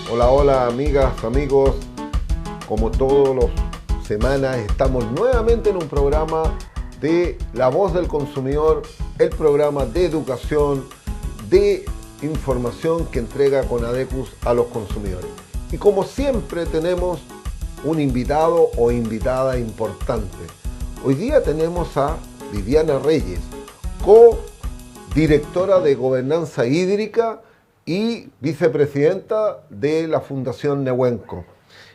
Hola, hola amigas, amigos, como todas las semanas estamos nuevamente en un programa de La Voz del Consumidor, el programa de educación, de información que entrega Conadecus a los consumidores. Y como siempre tenemos un invitado o invitada importante. Hoy día tenemos a Viviana Reyes, co-directora de Gobernanza Hídrica y vicepresidenta de la Fundación Nehuenco.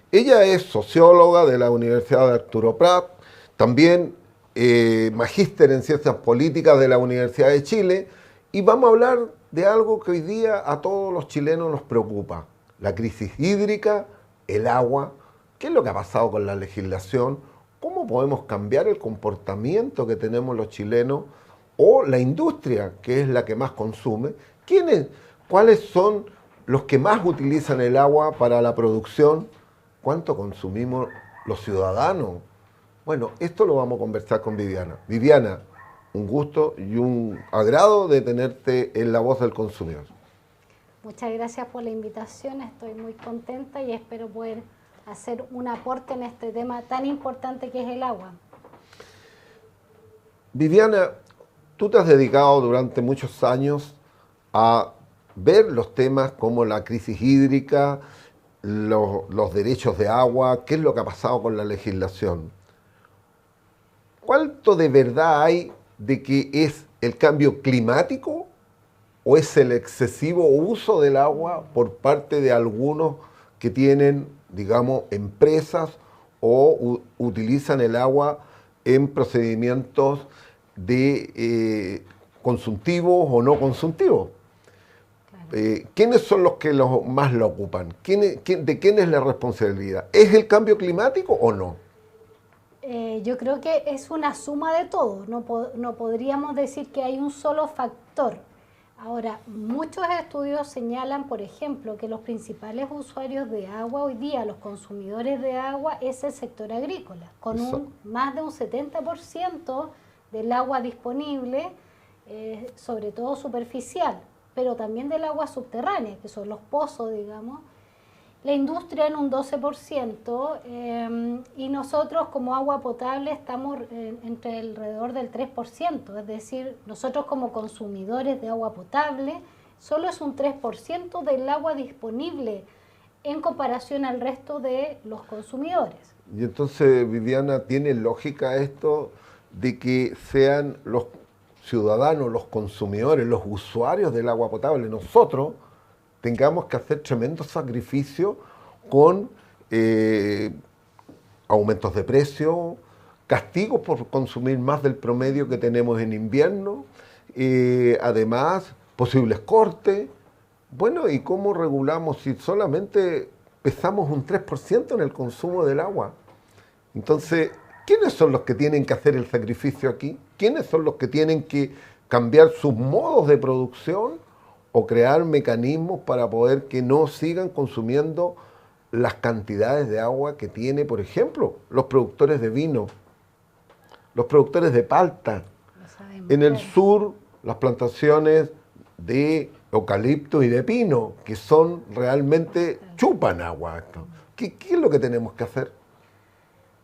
Ella es socióloga de la Universidad de Arturo Prat, también magíster en Ciencias Políticas de la Universidad de Chile, y vamos a hablar de algo que hoy día a todos los chilenos nos preocupa: la crisis hídrica, el agua. ¿Qué es lo que ha pasado con la legislación? ¿Cómo podemos cambiar el comportamiento que tenemos los chilenos o la industria, que es la que más consume? ¿Cuáles son los que más utilizan el agua para la producción? ¿Cuánto consumimos los ciudadanos? Bueno, esto lo vamos a conversar con Viviana. Viviana, un gusto y un agrado de tenerte en La Voz del Consumidor. Muchas gracias por la invitación, estoy muy contenta y espero poder hacer un aporte en este tema tan importante que es el agua. Viviana, tú te has dedicado durante muchos años a ver los temas como la crisis hídrica, los derechos de agua, qué es lo que ha pasado con la legislación. ¿Cuánto de verdad hay de que es el cambio climático o es el excesivo uso del agua por parte de algunos que tienen, digamos, empresas o utilizan el agua en procedimientos de consultivos o no consultivos? ¿Quiénes son los que más lo ocupan? ¿De quién es la responsabilidad? ¿Es el cambio climático o no? Yo creo que es una suma de todo, no podríamos decir que hay un solo factor. Ahora, muchos estudios señalan, por ejemplo, que los principales usuarios de agua hoy día, los consumidores de agua, es el sector agrícola, con más de un 70% del agua disponible, sobre todo superficial, pero también del agua subterránea, que son los pozos, digamos. La industria en un 12%, y nosotros como agua potable estamos entre alrededor del 3%, es decir, nosotros como consumidores de agua potable solo es un 3% del agua disponible en comparación al resto de los consumidores. Y entonces, Viviana, ¿tiene lógica esto de que sean los ciudadanos, los consumidores, los usuarios del agua potable, nosotros tengamos que hacer tremendos sacrificios con aumentos de precio, castigos por consumir más del promedio que tenemos en invierno, además posibles cortes? Bueno, ¿y cómo regulamos si solamente pesamos un 3% en el consumo del agua? Entonces, ¿quiénes son los que tienen que hacer el sacrificio aquí? ¿Quiénes son los que tienen que cambiar sus modos de producción o crear mecanismos para poder que no sigan consumiendo las cantidades de agua que tiene, por ejemplo, los productores de vino, los productores de palta? En el sur, las plantaciones de eucalipto y de pino, que son realmente chupan agua. ¿Qué es lo que tenemos que hacer?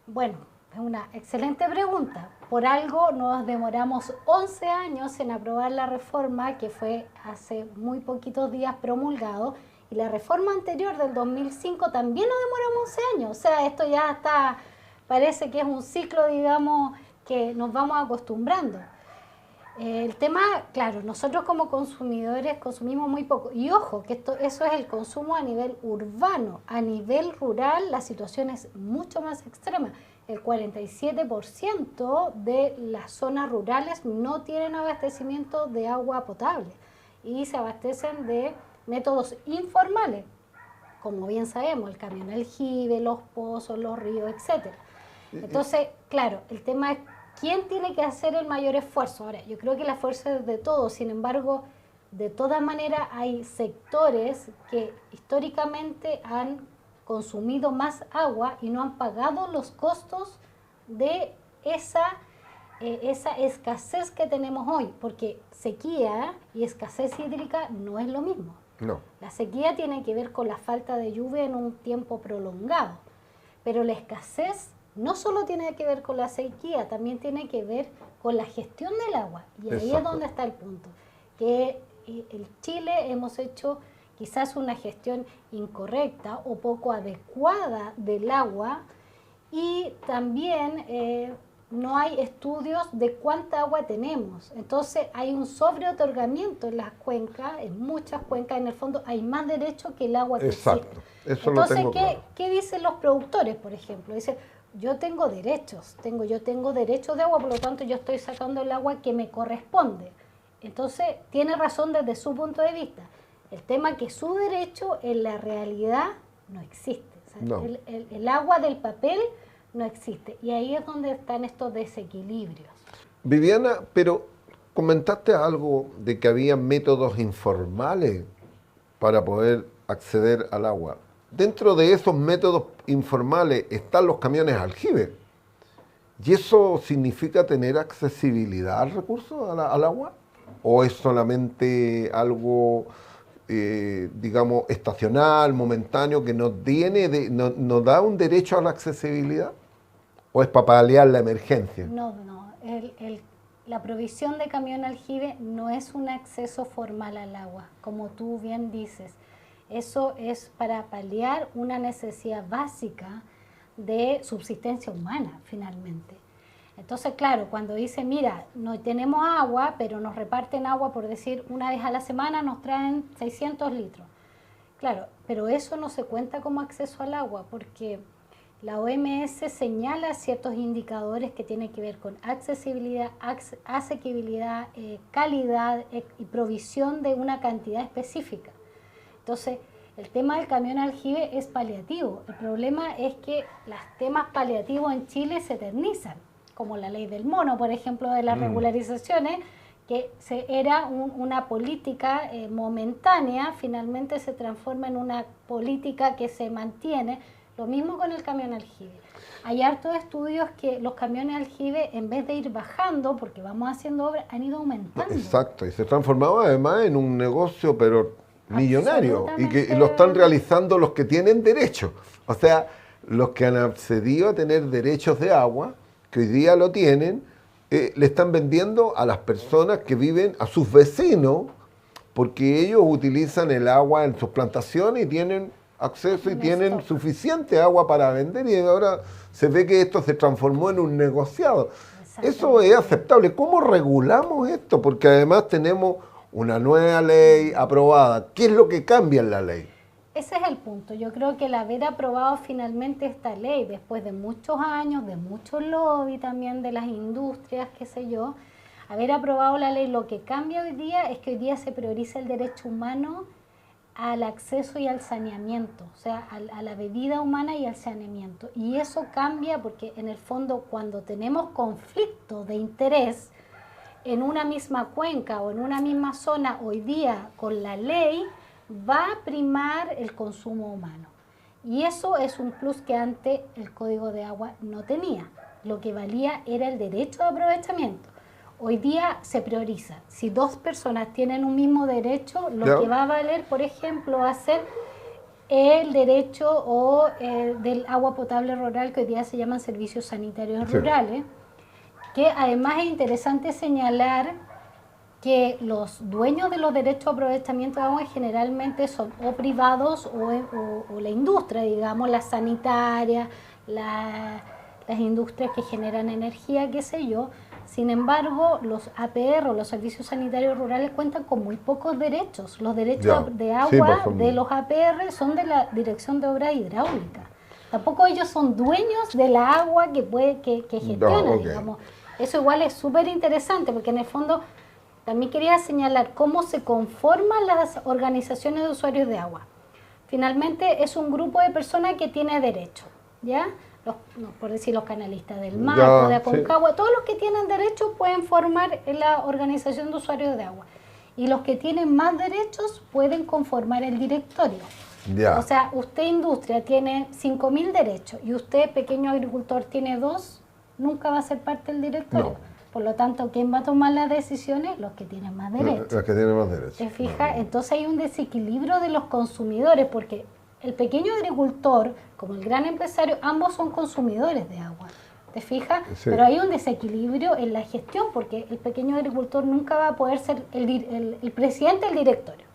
Bueno, es una excelente pregunta. Por algo nos demoramos 11 años en aprobar la reforma que fue hace muy poquitos días promulgado, y la reforma anterior del 2005 también nos demoramos 11 años. O sea, esto ya está, parece que es un ciclo, digamos, que nos vamos acostumbrando. El tema, claro, nosotros como consumidores consumimos muy poco. Y ojo, que eso es el consumo a nivel urbano. A nivel rural la situación es mucho más extrema. El 47% de las zonas rurales no tienen abastecimiento de agua potable y se abastecen de métodos informales, como bien sabemos, el camión aljibe, los pozos, los ríos, etc. Entonces, claro, el tema es quién tiene que hacer el mayor esfuerzo. Ahora, yo creo que el esfuerzo es de todos, sin embargo, de todas maneras hay sectores que históricamente han consumido más agua y no han pagado los costos de esa escasez que tenemos hoy, porque sequía y escasez hídrica no es lo mismo. No. La sequía tiene que ver con la falta de lluvia en un tiempo prolongado, pero la escasez no solo tiene que ver con la sequía, también tiene que ver con la gestión del agua. Y ahí es donde está el punto, que en Chile hemos hecho quizás una gestión incorrecta o poco adecuada del agua, y también no hay estudios de cuánta agua tenemos. Entonces hay un sobreotorgamiento en las cuencas, en muchas cuencas, en el fondo hay más derecho que el agua que existe. Exacto, eso Entonces, lo tengo claro. ¿qué dicen los productores, por ejemplo? Dicen, yo tengo derechos, yo tengo derechos de agua, por lo tanto yo estoy sacando el agua que me corresponde. Entonces, tiene razón desde su punto de vista. El tema es que su derecho en la realidad no existe. O sea, No. el agua del papel no existe. Y ahí es donde están estos desequilibrios. Viviana, pero comentaste algo de que había métodos informales para poder acceder al agua. Dentro de esos métodos informales están los camiones aljibe. ¿Y eso significa tener accesibilidad al recurso, al agua? ¿O es solamente algo, digamos, estacional, momentáneo, que nos da un derecho a la accesibilidad? ¿O es para paliar la emergencia? No. La provisión de camión aljibe no es un acceso formal al agua, como tú bien dices. Eso es para paliar una necesidad básica de subsistencia humana, finalmente. Entonces, claro, cuando dice, mira, no tenemos agua, pero nos reparten agua, por decir, una vez a la semana nos traen 600 litros. Claro, pero eso no se cuenta como acceso al agua, porque la OMS señala ciertos indicadores que tienen que ver con accesibilidad, asequibilidad, calidad y provisión de una cantidad específica. Entonces, el tema del camión aljibe es paliativo. El problema es que los temas paliativos en Chile se eternizan, como la ley del mono, por ejemplo, de las regularizaciones, que era una política momentánea, finalmente se transforma en una política que se mantiene. Lo mismo con el camión aljibe. Hay hartos estudios que los camiones aljibe, en vez de ir bajando, porque vamos haciendo obras, han ido aumentando. Exacto, y se transformaba además en un negocio, pero millonario, y que lo están realizando los que tienen derecho. O sea, los que han accedido a tener derechos de agua, que hoy día lo tienen, le están vendiendo a las personas que viven, a sus vecinos, porque ellos utilizan el agua en sus plantaciones y tienen acceso y tienen suficiente agua para vender, y ahora se ve que esto se transformó en un negociado. Eso es aceptable. ¿Cómo regulamos esto? Porque además tenemos una nueva ley aprobada. ¿Qué es lo que cambia en la ley? Ese es el punto. Yo creo que el haber aprobado finalmente esta ley, después de muchos años, de mucho lobby también de las industrias, qué sé yo, haber aprobado la ley, lo que cambia hoy día es que hoy día se prioriza el derecho humano al acceso y al saneamiento, o sea, a la bebida humana y al saneamiento. Y eso cambia porque en el fondo cuando tenemos conflicto de interés en una misma cuenca o en una misma zona, hoy día con la ley va a primar el consumo humano. Y eso es un plus que antes el Código de Agua no tenía. Lo que valía era el derecho de aprovechamiento. Hoy día se prioriza. Si dos personas tienen un mismo derecho, lo que va a valer, por ejemplo, va a ser el derecho del agua potable rural, que hoy día se llaman servicios sanitarios rurales, que además es interesante señalar que los dueños de los derechos de aprovechamiento de agua generalmente son o privados o la industria, digamos, las sanitarias, las industrias que generan energía, qué sé yo. Sin embargo, los APR o los servicios sanitarios rurales cuentan con muy pocos derechos. Los derechos de agua de los APR son de la Dirección de Obras Hidráulicas. Tampoco ellos son dueños de la agua que gestiona, digamos. Eso igual es súper interesante, porque en el fondo también quería señalar cómo se conforman las organizaciones de usuarios de agua. Finalmente es un grupo de personas que tiene derecho, ¿ya? Por decir los canalistas del mar, o de Aconcagua, todos los que tienen derecho pueden formar la organización de usuarios de agua. Y los que tienen más derechos pueden conformar el directorio. O sea, usted industria tiene 5.000 derechos y usted pequeño agricultor tiene 2, nunca va a ser parte del directorio. Por lo tanto, ¿quién va a tomar las decisiones? Los que tienen más derechos. Los que tienen más derechos. ¿Te fijas? Entonces hay un desequilibrio de los consumidores, porque el pequeño agricultor, como el gran empresario, ambos son consumidores de agua. ¿Te fijas? Sí. Pero hay un desequilibrio en la gestión, porque el pequeño agricultor nunca va a poder ser el presidente del directorio.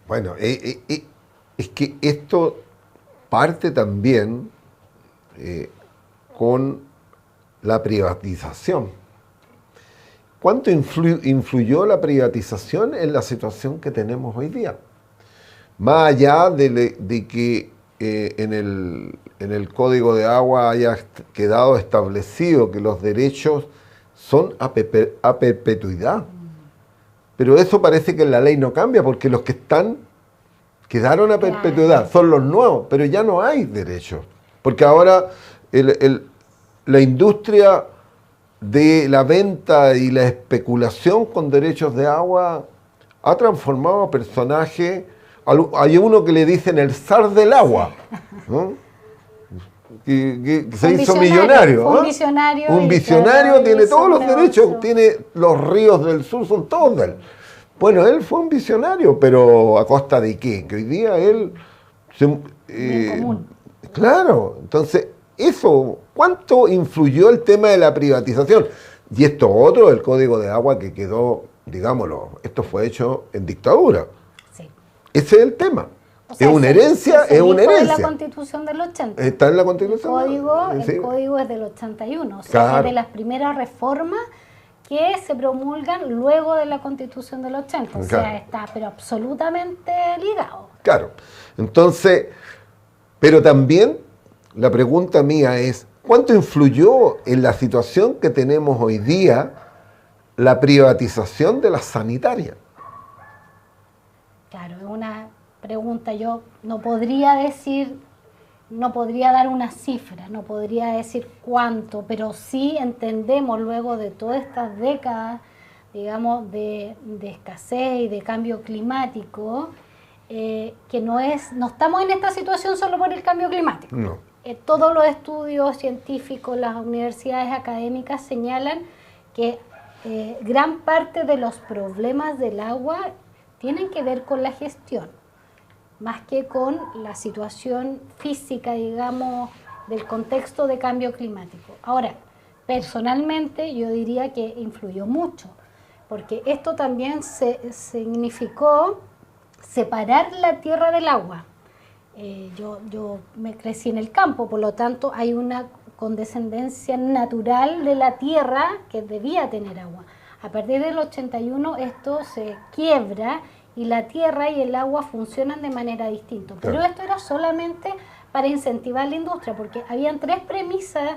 Bueno, es que esto parte también con la privatización. ¿Cuánto influyó la privatización en la situación que tenemos hoy día? Más allá de que en el Código de Agua haya quedado establecido que los derechos son a perpetuidad. Pero eso parece que en la ley no cambia, porque los que están quedaron a perpetuidad, son los nuevos, pero ya no hay derechos. Porque ahora la industria de la venta y la especulación con derechos de agua ha transformado a personajes. Hay uno que le dicen el zar del agua, ¿no? que se hizo millonario. Un visionario. Un visionario, tiene todos los derechos, tiene los ríos del sur, son todos de él. Bueno, él fue un visionario, pero ¿a costa de qué? Que hoy día él... claro, entonces, eso, ¿cuánto influyó el tema de la privatización? Y esto otro, el Código de Agua que quedó, digámoslo, esto fue hecho en dictadura. Sí. Ese es el tema. O sea, es una herencia, es una herencia. En la Constitución del 80. Está en la Constitución. El código es del 81, o sea, es de las primeras reformas que se promulgan luego de la Constitución del 80. O sea, está pero absolutamente ligado. Claro. Entonces, pero también la pregunta mía es, ¿cuánto influyó en la situación que tenemos hoy día la privatización de la sanitaria? Claro, es una pregunta. Yo no podría dar una cifra, no podría decir cuánto, pero sí entendemos luego de todas estas décadas, digamos, de escasez y de cambio climático, que no estamos en esta situación solo por el cambio climático. No. Todos los estudios científicos, las universidades académicas señalan que gran parte de los problemas del agua tienen que ver con la gestión, más que con la situación física, digamos, del contexto de cambio climático. Ahora, personalmente yo diría que influyó mucho, porque esto también significó separar la tierra del agua. Yo me crecí en el campo, por lo tanto hay una condescendencia natural de la tierra que debía tener agua. A partir del 81 esto se quiebra y la tierra y el agua funcionan de manera distinta. Pero esto era solamente para incentivar la industria, porque habían tres premisas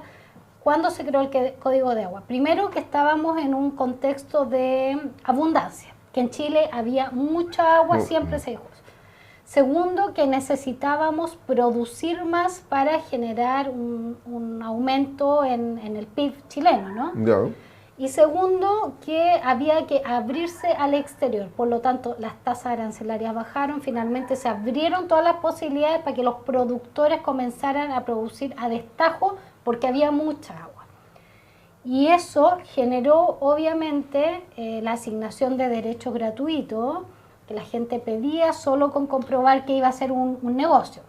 cuando se creó el Código de Agua. Primero, que estábamos en un contexto de abundancia, que en Chile había mucha agua, siempre se dijo. Segundo, que necesitábamos producir más para generar un aumento en el PIB chileno, ¿no? No. Y segundo, que había que abrirse al exterior. Por lo tanto, las tasas arancelarias bajaron, finalmente se abrieron todas las posibilidades para que los productores comenzaran a producir a destajo porque había mucha agua. Y eso generó, obviamente, la asignación de derechos gratuitos, que la gente pedía solo con comprobar que iba a ser un negocio,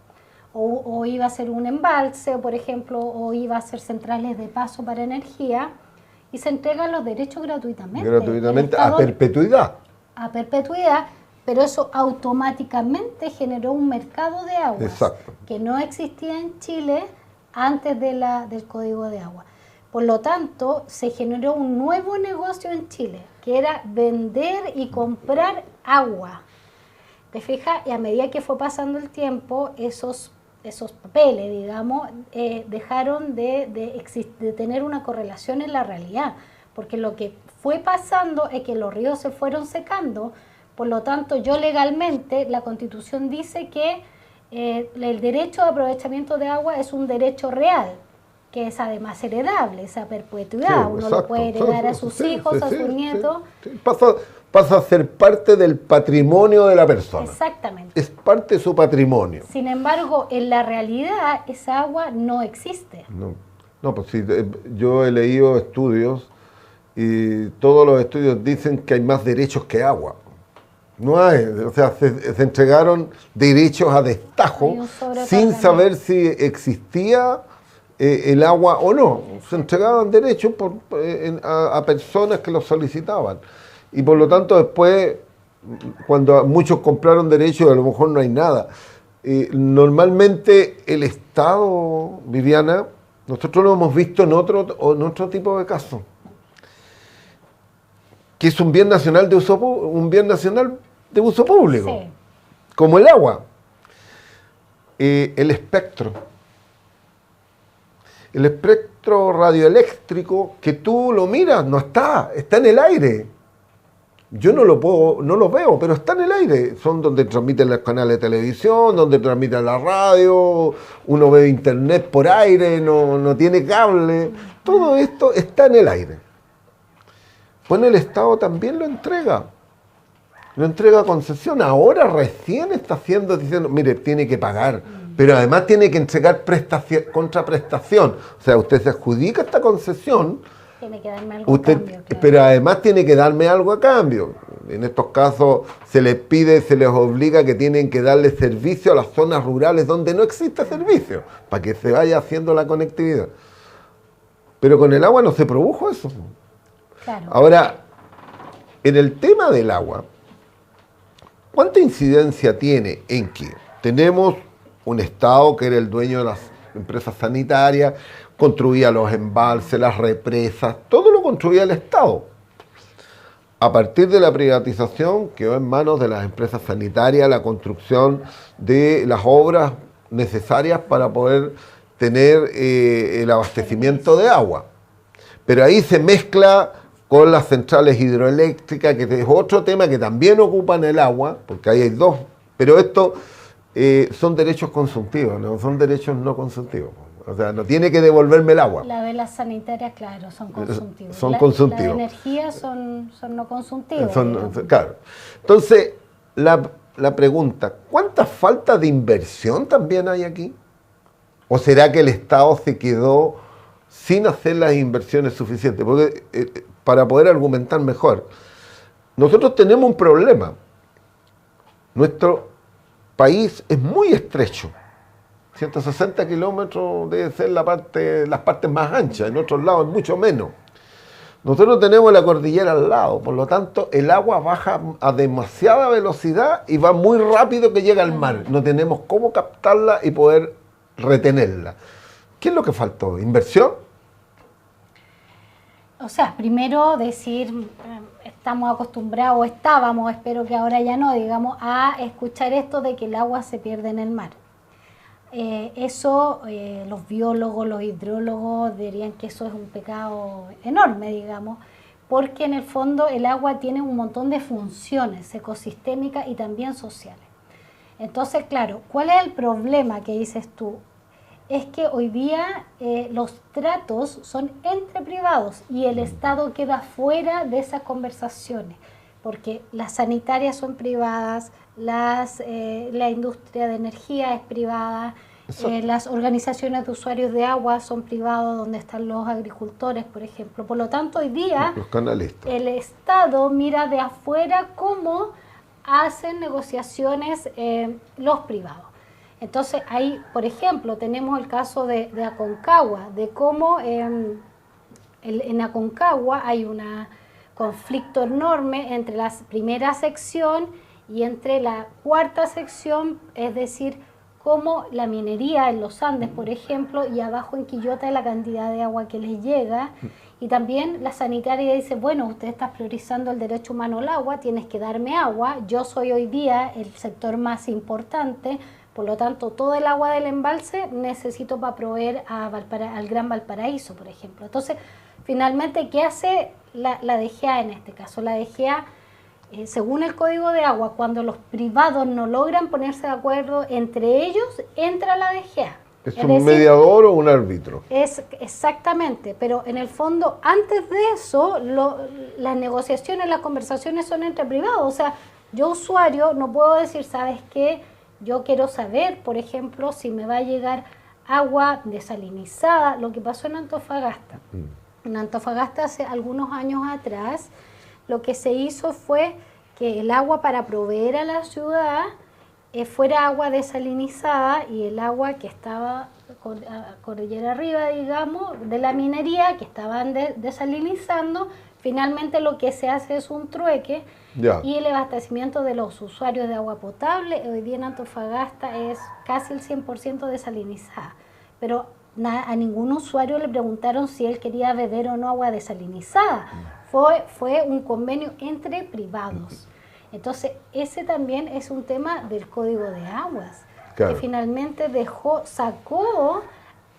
o iba a ser un embalse, por ejemplo, o iba a ser centrales de paso para energía, y se entregan los derechos gratuitamente. Gratuitamente, a perpetuidad. A perpetuidad, pero eso automáticamente generó un mercado de aguas que no existía en Chile antes del Código de Agua. Por lo tanto, se generó un nuevo negocio en Chile, que era vender y comprar agua. ¿Te fijas? Y a medida que fue pasando el tiempo, esos papeles, digamos, dejaron de tener una correlación en la realidad, porque lo que fue pasando es que los ríos se fueron secando. Por lo tanto, yo legalmente, la Constitución dice que el derecho de aprovechamiento de agua es un derecho real, que es además heredable, esa perpetuidad. Uno lo puede heredar a sus hijos, a sus nietos. Pasa a ser parte del patrimonio de la persona. Exactamente. Es parte de su patrimonio. Sin embargo, en la realidad, esa agua no existe. No, pues sí, yo he leído estudios y todos los estudios dicen que hay más derechos que agua. No hay, o sea, se entregaron derechos a destajo sin saber si existía el agua o no. Se entregaban derechos a personas que los solicitaban. Y por lo tanto después, cuando muchos compraron derechos, a lo mejor no hay nada. Normalmente el Estado, Viviana, nosotros lo hemos visto en otro tipo de casos, que es un bien nacional de uso público, Sí. como el agua. El espectro radioeléctrico, que tú lo miras, no está en el aire. Yo no lo veo, pero está en el aire. Son donde transmiten los canales de televisión, donde transmiten la radio, uno ve internet por aire, no tiene cable. Todo esto está en el aire. Pues el Estado también lo entrega a concesión. Ahora recién está diciendo, mire, tiene que pagar, pero además tiene que entregar contraprestación. O sea, usted se adjudica esta concesión, Tiene que darme algo a cambio, claro. pero además tiene que darme algo a cambio. En estos casos se les obliga que tienen que darle servicio a las zonas rurales donde no existe servicio, para que se vaya haciendo la conectividad. Pero con el agua no se produjo eso. Claro. Ahora, en el tema del agua, ¿cuánta incidencia tiene en que tenemos un Estado que era el dueño de las empresas sanitarias, construía los embalses, las represas, todo lo construía el Estado? A partir de la privatización quedó en manos de las empresas sanitarias la construcción de las obras necesarias para poder tener el abastecimiento de agua. Pero ahí se mezcla con las centrales hidroeléctricas, que es otro tema que también ocupan el agua, porque ahí hay dos, pero esto son derechos consultivos, no son derechos no consultivos. O sea, no tiene que devolverme el agua. La de las sanitarias, claro, son consultivos. Son consultivos. La de energía son no consultivos. Claro. Entonces, la pregunta, ¿cuánta falta de inversión también hay aquí? ¿O será que el Estado se quedó sin hacer las inversiones suficientes? Porque, para poder argumentar mejor, nosotros tenemos un problema. Nuestro país es muy estrecho. 160 kilómetros debe ser las partes más anchas, en otros lados es mucho menos. Nosotros tenemos la cordillera al lado, por lo tanto el agua baja a demasiada velocidad y va muy rápido que llega al mar. No tenemos cómo captarla y poder retenerla. ¿Qué es lo que faltó? ¿Inversión? O sea, primero decir, estamos acostumbrados, o estábamos, espero que ahora ya no, digamos, a escuchar esto de que el agua se pierde en el mar. Los biólogos, los hidrólogos dirían que eso es un pecado enorme, digamos, porque en el fondo el agua tiene un montón de funciones ecosistémicas y también sociales. Entonces, claro, ¿cuál es el problema que dices tú? Es que hoy día los tratos son entre privados y el Estado queda fuera de esas conversaciones, porque las sanitarias son privadas, la industria de energía es privada, las organizaciones de usuarios de agua son privados, donde están los agricultores, por ejemplo. Por lo tanto, hoy día el Estado mira de afuera cómo hacen negociaciones los privados. Entonces, ahí, por ejemplo, tenemos el caso de Aconcagua, de cómo en Aconcagua hay un conflicto enorme entre la primera sección y entre la cuarta sección, es decir, cómo la minería en los Andes, por ejemplo, y abajo en Quillota la cantidad de agua que les llega, y también la sanitaria dice, bueno, usted está priorizando el derecho humano al agua, tienes que darme agua, yo soy hoy día el sector más importante, por lo tanto, todo el agua del embalse necesito para proveer al Gran Valparaíso, por ejemplo. Entonces, finalmente, ¿qué hace la DGA en este caso? La DGA, según el Código de Agua, cuando los privados no logran ponerse de acuerdo entre ellos, entra la DGA. ¿Es un mediador o un árbitro? Exactamente, pero en el fondo, antes de eso, las negociaciones, las conversaciones son entre privados. O sea, yo usuario no puedo decir, ¿sabes qué? Yo quiero saber, por ejemplo, si me va a llegar agua desalinizada, lo que pasó en Antofagasta. En Antofagasta hace algunos años atrás, lo que se hizo fue que el agua para proveer a la ciudad fuera agua desalinizada, y el agua que estaba cordillera arriba, digamos, de la minería que estaban desalinizando, finalmente lo que se hace es un trueque. Ya. Y el abastecimiento de los usuarios de agua potable hoy día en Antofagasta es casi el 100% desalinizada, pero a ningún usuario le preguntaron si él quería beber o no agua desalinizada. Fue un convenio entre privados. Entonces, ese también es un tema del Código de Aguas, claro, que finalmente sacó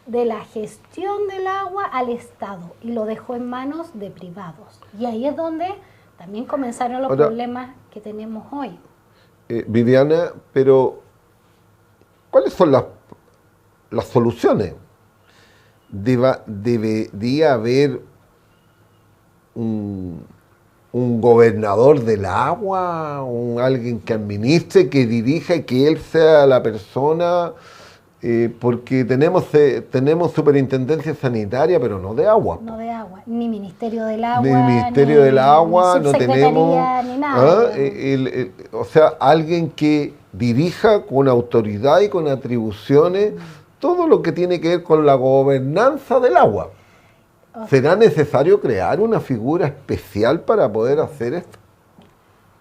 de la gestión del agua al Estado y lo dejó en manos de privados. Y ahí es donde también comenzaron los problemas que tenemos hoy. Viviana, pero ¿cuáles son las soluciones? ¿Debería haber un gobernador del agua, alguien que administre, que dirija y que él sea la persona? Porque tenemos superintendencia sanitaria, pero no de agua. No de agua, ni Ministerio del Agua. Ni Ministerio del Agua, ni no tenemos. Ni nada. O sea, alguien que dirija con autoridad y con atribuciones todo lo que tiene que ver con la gobernanza del agua. ¿Será necesario crear una figura especial para poder hacer esto?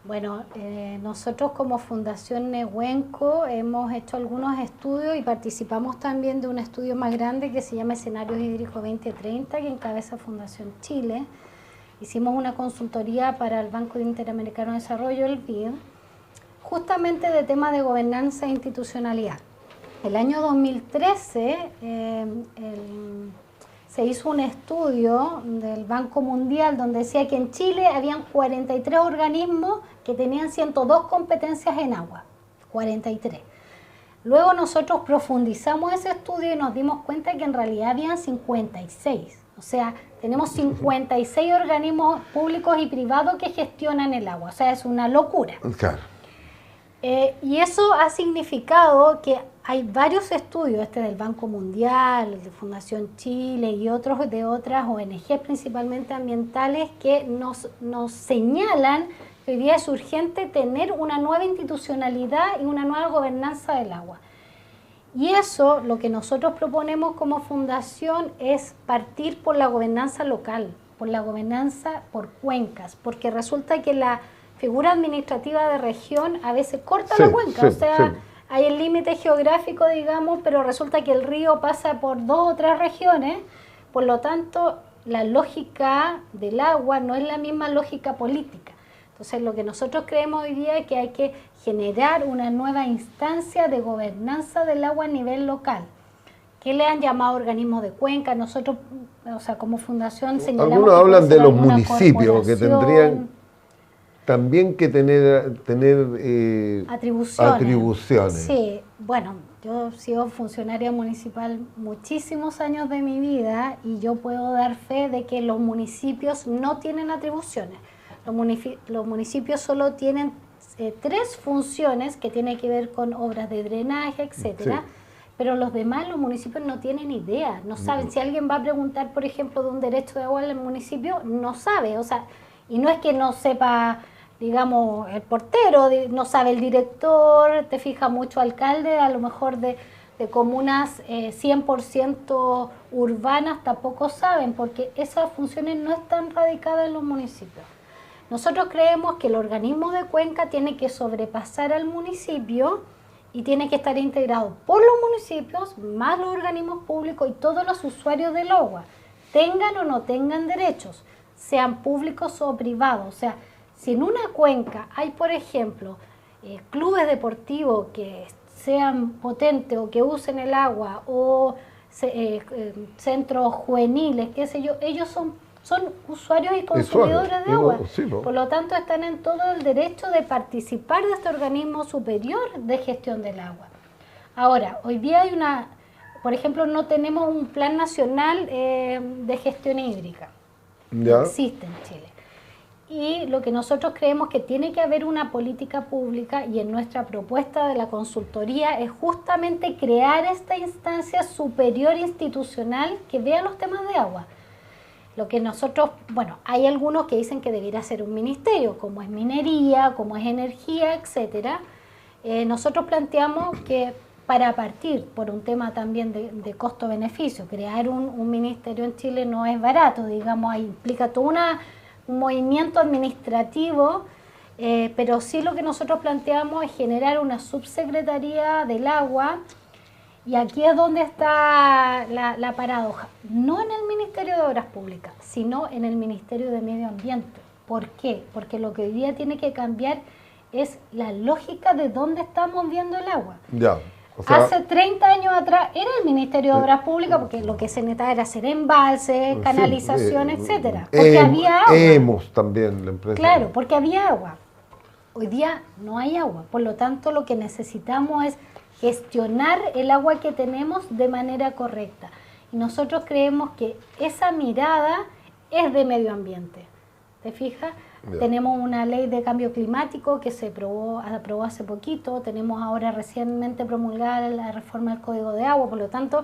Bueno, nosotros como Fundación Nehuenco hemos hecho algunos estudios y participamos también de un estudio más grande que se llama Escenarios Hídricos 2030, que encabeza Fundación Chile. Hicimos una consultoría para el Banco Interamericano de Desarrollo, el BID, justamente de temas de gobernanza e institucionalidad. El año 2013 se hizo un estudio del Banco Mundial donde decía que en Chile habían 43 organismos que tenían 102 competencias en agua, 43. Luego nosotros profundizamos ese estudio y nos dimos cuenta que en realidad habían 56. O sea, tenemos 56 organismos públicos y privados que gestionan el agua. O sea, es una locura. Claro. Y eso ha significado que hay varios estudios, del Banco Mundial, de Fundación Chile y otros de otras ONG, principalmente ambientales, que nos señalan que hoy día es urgente tener una nueva institucionalidad y una nueva gobernanza del agua. Y eso, lo que nosotros proponemos como fundación es partir por la gobernanza local, por la gobernanza por cuencas, porque resulta que la figura administrativa de región a veces corta la cuenca, hay el límite geográfico, digamos, pero resulta que el río pasa por 2 o 3 regiones, por lo tanto la lógica del agua no es la misma lógica política. Entonces lo que nosotros creemos hoy día es que hay que generar una nueva instancia de gobernanza del agua a nivel local, que le han llamado organismos de cuenca. Nosotros, o sea, como fundación señalamos... Algunos hablan de los municipios que tendrían también que tener atribuciones. Sí, bueno, yo he sido funcionaria municipal muchísimos años de mi vida y yo puedo dar fe de que los municipios no tienen atribuciones. Los municipios solo tienen 3 funciones que tienen que ver con obras de drenaje, etcétera. Sí. Pero los demás, los municipios no tienen idea, no saben. Si alguien va a preguntar, por ejemplo, de un derecho de agua en el municipio, no sabe. O sea, y no es que no sepa, digamos, el portero, no sabe el director, te fija mucho alcalde, a lo mejor de comunas 100% urbanas tampoco saben, porque esas funciones no están radicadas en los municipios. Nosotros creemos que el organismo de cuenca tiene que sobrepasar al municipio y tiene que estar integrado por los municipios, más los organismos públicos y todos los usuarios del agua, tengan o no tengan derechos, sean públicos o privados. O sea, si en una cuenca hay, por ejemplo, clubes deportivos que sean potentes o que usen el agua, o centros juveniles, qué sé yo, ellos son usuarios y consumidores de agua. Sí, ¿no? Por lo tanto, están en todo el derecho de participar de este organismo superior de gestión del agua. Ahora, hoy día hay por ejemplo, no tenemos un plan nacional de gestión hídrica. No existe en Chile. Y lo que nosotros creemos que tiene que haber una política pública, y en nuestra propuesta de la consultoría es justamente crear esta instancia superior institucional que vea los temas de agua. Lo que nosotros, bueno, hay algunos que dicen que debiera ser un ministerio, como es minería, como es energía, etcétera. Nosotros planteamos que para partir por un tema también de costo-beneficio, crear un ministerio en Chile no es barato, digamos, implica todo un movimiento administrativo, pero sí lo que nosotros planteamos es generar una subsecretaría del agua, y aquí es donde está la paradoja, no en el Ministerio de Obras Públicas, sino en el Ministerio de Medio Ambiente. ¿Por qué? Porque lo que hoy día tiene que cambiar es la lógica de dónde estamos viendo el agua. Ya. O sea, hace 30 años atrás era el Ministerio de Obras Públicas, porque lo que se necesitaba era hacer embalses, canalización, etcétera. Porque había agua. Hemos también la empresa. Claro, porque había agua. Hoy día no hay agua. Por lo tanto, lo que necesitamos es gestionar el agua que tenemos de manera correcta. Y nosotros creemos que esa mirada es de medio ambiente. ¿Te fijas? Yeah. Tenemos una ley de cambio climático que se aprobó hace poquito, tenemos ahora recientemente promulgada la reforma del Código de Agua, por lo tanto,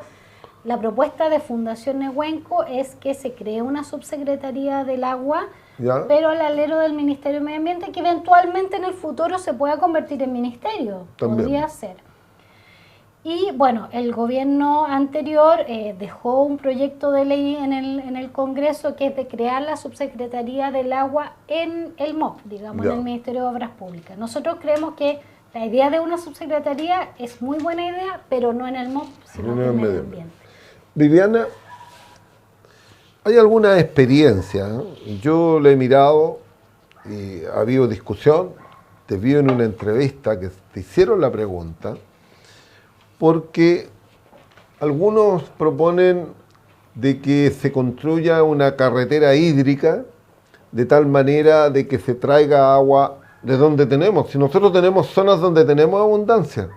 la propuesta de Fundación Nehuenco es que se cree una subsecretaría del agua, yeah, pero al alero del Ministerio de Medio Ambiente, que eventualmente en el futuro se pueda convertir en ministerio, también podría ser. Y bueno, el gobierno anterior dejó un proyecto de ley en el Congreso que es de crear la subsecretaría del agua en el MOP, digamos, yeah, en el Ministerio de Obras Públicas. Nosotros creemos que la idea de una subsecretaría es muy buena idea, pero no en el MOP, sino en el medio ambiente. Viviana, ¿hay alguna experiencia? Yo le he mirado y ha habido discusión, te vi en una entrevista que te hicieron la pregunta, porque algunos proponen de que se construya una carretera hídrica de tal manera de que se traiga agua de donde tenemos. Si nosotros tenemos zonas donde tenemos abundancia,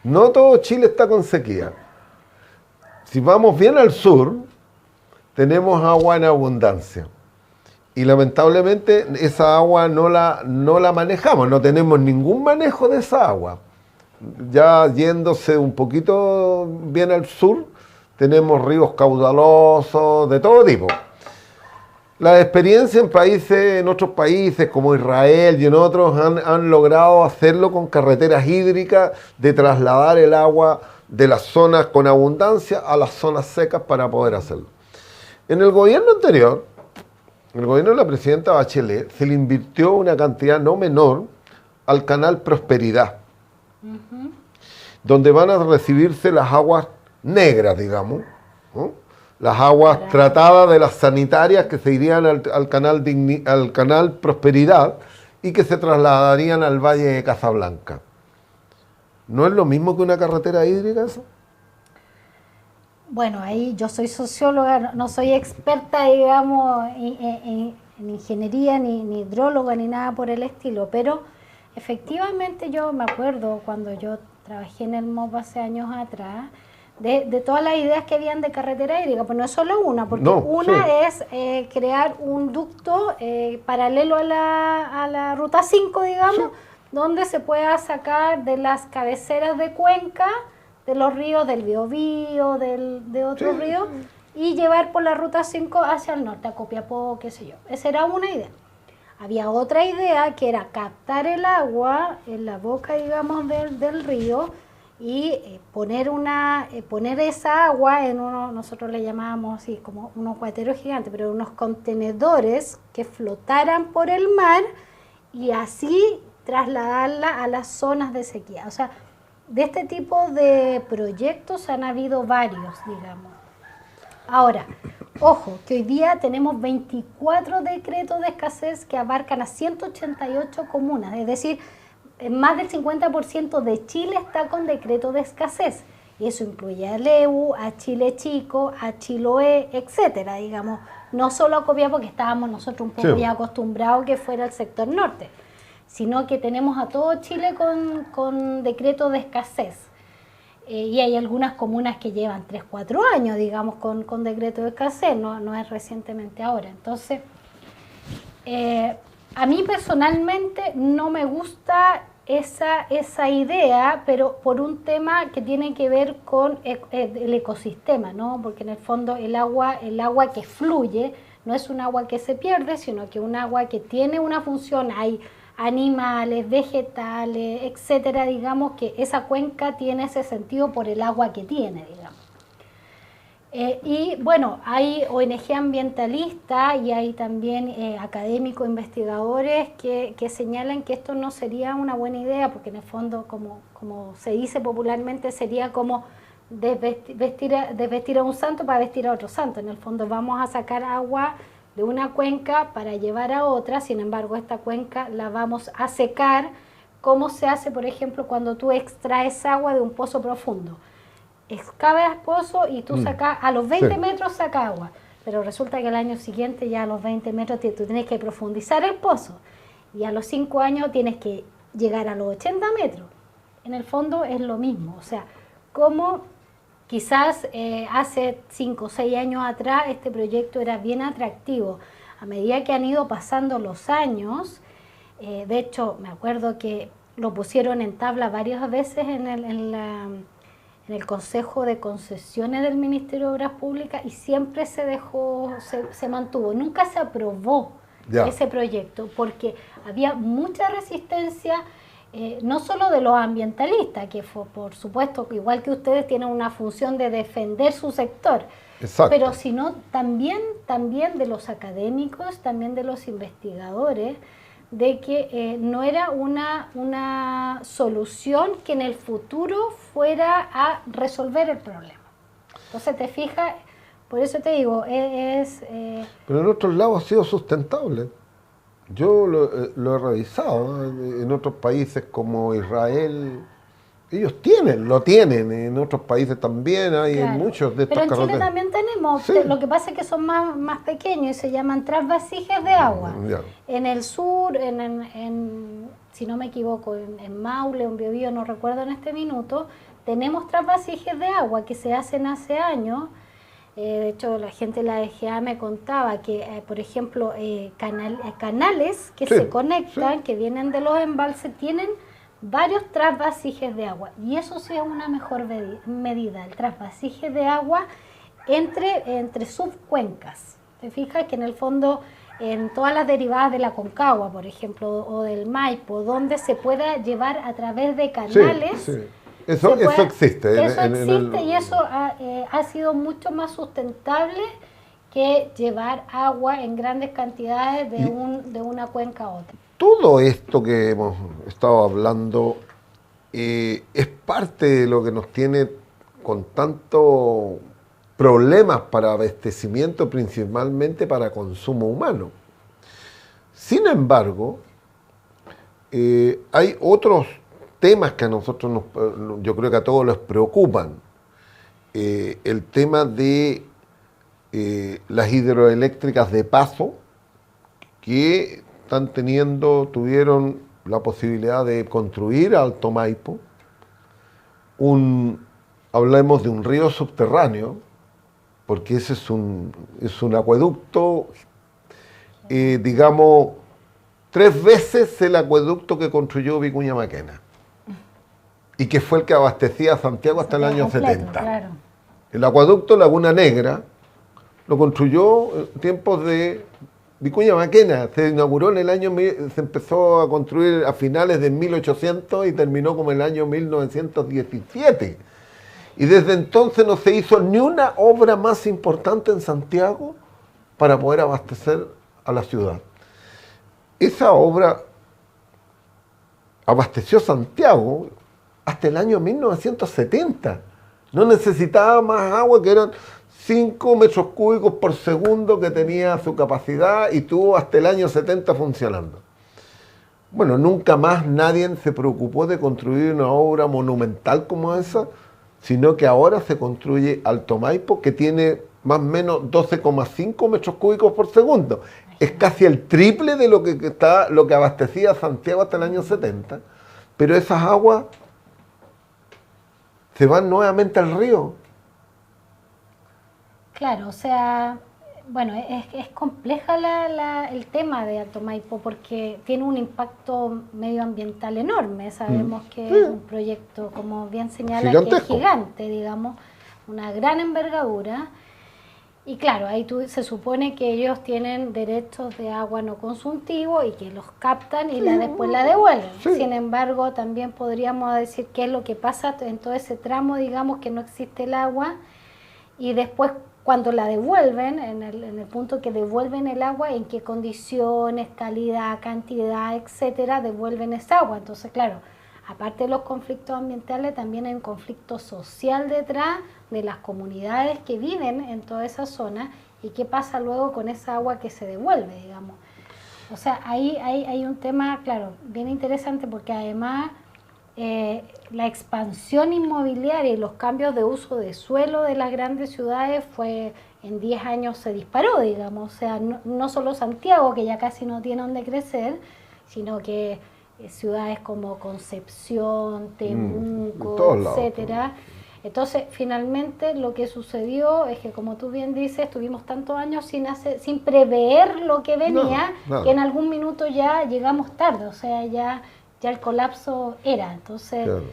no todo Chile está con sequía. Si vamos bien al sur, tenemos agua en abundancia. Y lamentablemente esa agua no la manejamos, no tenemos ningún manejo de esa agua. Ya yéndose un poquito bien al sur, tenemos ríos caudalosos de todo tipo. La experiencia en otros países como Israel y en otros han logrado hacerlo con carreteras hídricas, de trasladar el agua de las zonas con abundancia a las zonas secas para poder hacerlo. En el gobierno anterior, el gobierno de la presidenta Bachelet, se le invirtió una cantidad no menor al canal Prosperidad, donde van a recibirse las aguas negras, digamos, ¿no? Las aguas tratadas de las sanitarias que se irían al canal Prosperidad y que se trasladarían al Valle de Casablanca. ¿No es lo mismo que una carretera hídrica eso? Bueno, ahí yo soy socióloga, no soy experta, digamos, en ingeniería, ni hidróloga, ni nada por el estilo, pero efectivamente yo me acuerdo cuando yo trabajé en el MOP hace años atrás, de todas las ideas que habían de carretera hídrica, pues no es solo una, porque una es crear un ducto paralelo a la Ruta 5, digamos, donde se pueda sacar de las cabeceras de cuenca, de los ríos del Biobío, de otros ríos, y llevar por la Ruta 5 hacia el norte, a Copiapó, qué sé yo. Esa era una idea. Había otra idea que era captar el agua en la boca, digamos, del río y poner esa agua en nosotros le llamábamos así, como unos guateros gigantes, pero unos contenedores que flotaran por el mar y así trasladarla a las zonas de sequía. O sea, de este tipo de proyectos han habido varios, digamos. Ahora, ojo, que hoy día tenemos 24 decretos de escasez que abarcan a 188 comunas, es decir, más del 50% de Chile está con decreto de escasez. Y eso incluye a Leu, a Chile Chico, a Chiloé, etcétera, digamos. No solo a Copiapó, porque estábamos nosotros un poco ya acostumbrados que fuera el sector norte, sino que tenemos a todo Chile con decreto de escasez. Y hay algunas comunas que llevan 3, 4 años, digamos, con decreto de escasez, no es recientemente ahora. Entonces, a mí personalmente no me gusta esa idea, pero por un tema que tiene que ver con el ecosistema, ¿no? Porque en el fondo el agua que fluye no es un agua que se pierde, sino que un agua que tiene una función. Hay animales, vegetales, etcétera, digamos que esa cuenca tiene ese sentido por el agua que tiene, digamos. Y bueno, hay ONG ambientalistas y hay también académicos, investigadores que señalan que esto no sería una buena idea, porque en el fondo, como se dice popularmente, sería como desvestir a un santo para vestir a otro santo. En el fondo vamos a sacar agua de una cuenca para llevar a otra, sin embargo esta cuenca la vamos a secar, como se hace, por ejemplo, cuando tú extraes agua de un pozo profundo. Excavas pozo y tú sacas, a los 20 metros saca agua, pero resulta que el año siguiente ya a los 20 metros tú tienes que profundizar el pozo y a los 5 años tienes que llegar a los 80 metros. En el fondo es lo mismo, o sea, como quizás hace 5 o 6 años atrás este proyecto era bien atractivo. A medida que han ido pasando los años, de hecho me acuerdo que lo pusieron en tabla varias veces en el Consejo de Concesiones del Ministerio de Obras Públicas y siempre se mantuvo, nunca se aprobó ese proyecto porque había mucha resistencia, no solo de los ambientalistas, que por supuesto, igual que ustedes, tienen una función de defender su sector, pero sino también de los académicos, también de los investigadores, de que no era una solución que en el futuro fuera a resolver el problema. Entonces, te fijas, por eso te digo, Pero en otros lados ha sido sustentable. Yo lo he revisado, en otros países como Israel, ellos lo tienen, en otros países también hay muchos de estos carreteras. Pero en Chile también tenemos, lo que pasa es que son más pequeños y se llaman trasvasijes de agua. En el sur, si no me equivoco, en Maule, en Biobío, no recuerdo en este minuto, tenemos trasvasijes de agua que se hacen hace años. De hecho, la gente de la EGA me contaba que, por ejemplo, canales que se conectan, que vienen de los embalses, tienen varios trasvasijes de agua, y eso sí es una mejor medida, el trasvasije de agua entre subcuencas. Te fijas que en el fondo, en todas las derivadas de la Concagua, por ejemplo, o del Maipo, donde se pueda llevar a través de canales, Eso existe. Eso existe y eso ha sido mucho más sustentable que llevar agua en grandes cantidades de una cuenca a otra. Todo esto que hemos estado hablando es parte de lo que nos tiene con tantos problemas para abastecimiento, principalmente para consumo humano. Sin embargo, hay otros temas que a nosotros, yo creo que a todos les preocupan. El tema de las hidroeléctricas de paso, que tuvieron la posibilidad de construir Alto Maipo, hablemos de un río subterráneo, porque ese es un acueducto, digamos, 3 veces el acueducto que construyó Vicuña Maquena, y que fue el que abastecía a Santiago hasta el año 70. Claro. El acueducto Laguna Negra lo construyó en tiempos de Vicuña Maquena, se inauguró se empezó a construir a finales de 1800 y terminó como el año 1917. Y desde entonces no se hizo ni una obra más importante en Santiago para poder abastecer a la ciudad. Esa obra abasteció Santiago hasta el año 1970. No necesitaba más agua, que eran 5 metros cúbicos por segundo que tenía su capacidad, y tuvo hasta el año 70 funcionando. Bueno, nunca más nadie se preocupó de construir una obra monumental como esa, sino que ahora se construye Alto Maipo, que tiene más o menos 12,5 metros cúbicos por segundo. Es casi el triple de lo que abastecía Santiago hasta el año 70, pero esas aguas se van nuevamente al río. Claro, o sea, bueno, es compleja el tema de Alto Maipo porque tiene un impacto medioambiental enorme. Sabemos que es un proyecto, como bien señala, que es gigante, digamos, una gran envergadura. Y claro, ahí se supone que ellos tienen derechos de agua no consultivo y que los captan y después la devuelven. Sí. Sin embargo, también podríamos decir qué es lo que pasa en todo ese tramo, digamos, que no existe el agua, y después cuando la devuelven, en el punto que devuelven el agua, en qué condiciones, calidad, cantidad, etcétera, devuelven esa agua. Entonces, claro, aparte de los conflictos ambientales, también hay un conflicto social detrás de las comunidades que viven en toda esa zona y qué pasa luego con esa agua que se devuelve, digamos. O sea, ahí hay un tema, claro, bien interesante, porque además la expansión inmobiliaria y los cambios de uso de suelo de las grandes ciudades en 10 años se disparó, digamos. O sea, no solo Santiago, que ya casi no tiene donde crecer, sino que ciudades como Concepción, Temuco, etcétera. Entonces, finalmente lo que sucedió es que, como tú bien dices, tuvimos tantos años sin prever lo que venía, que en algún minuto ya llegamos tarde, o sea, ya el colapso era. Entonces, claro,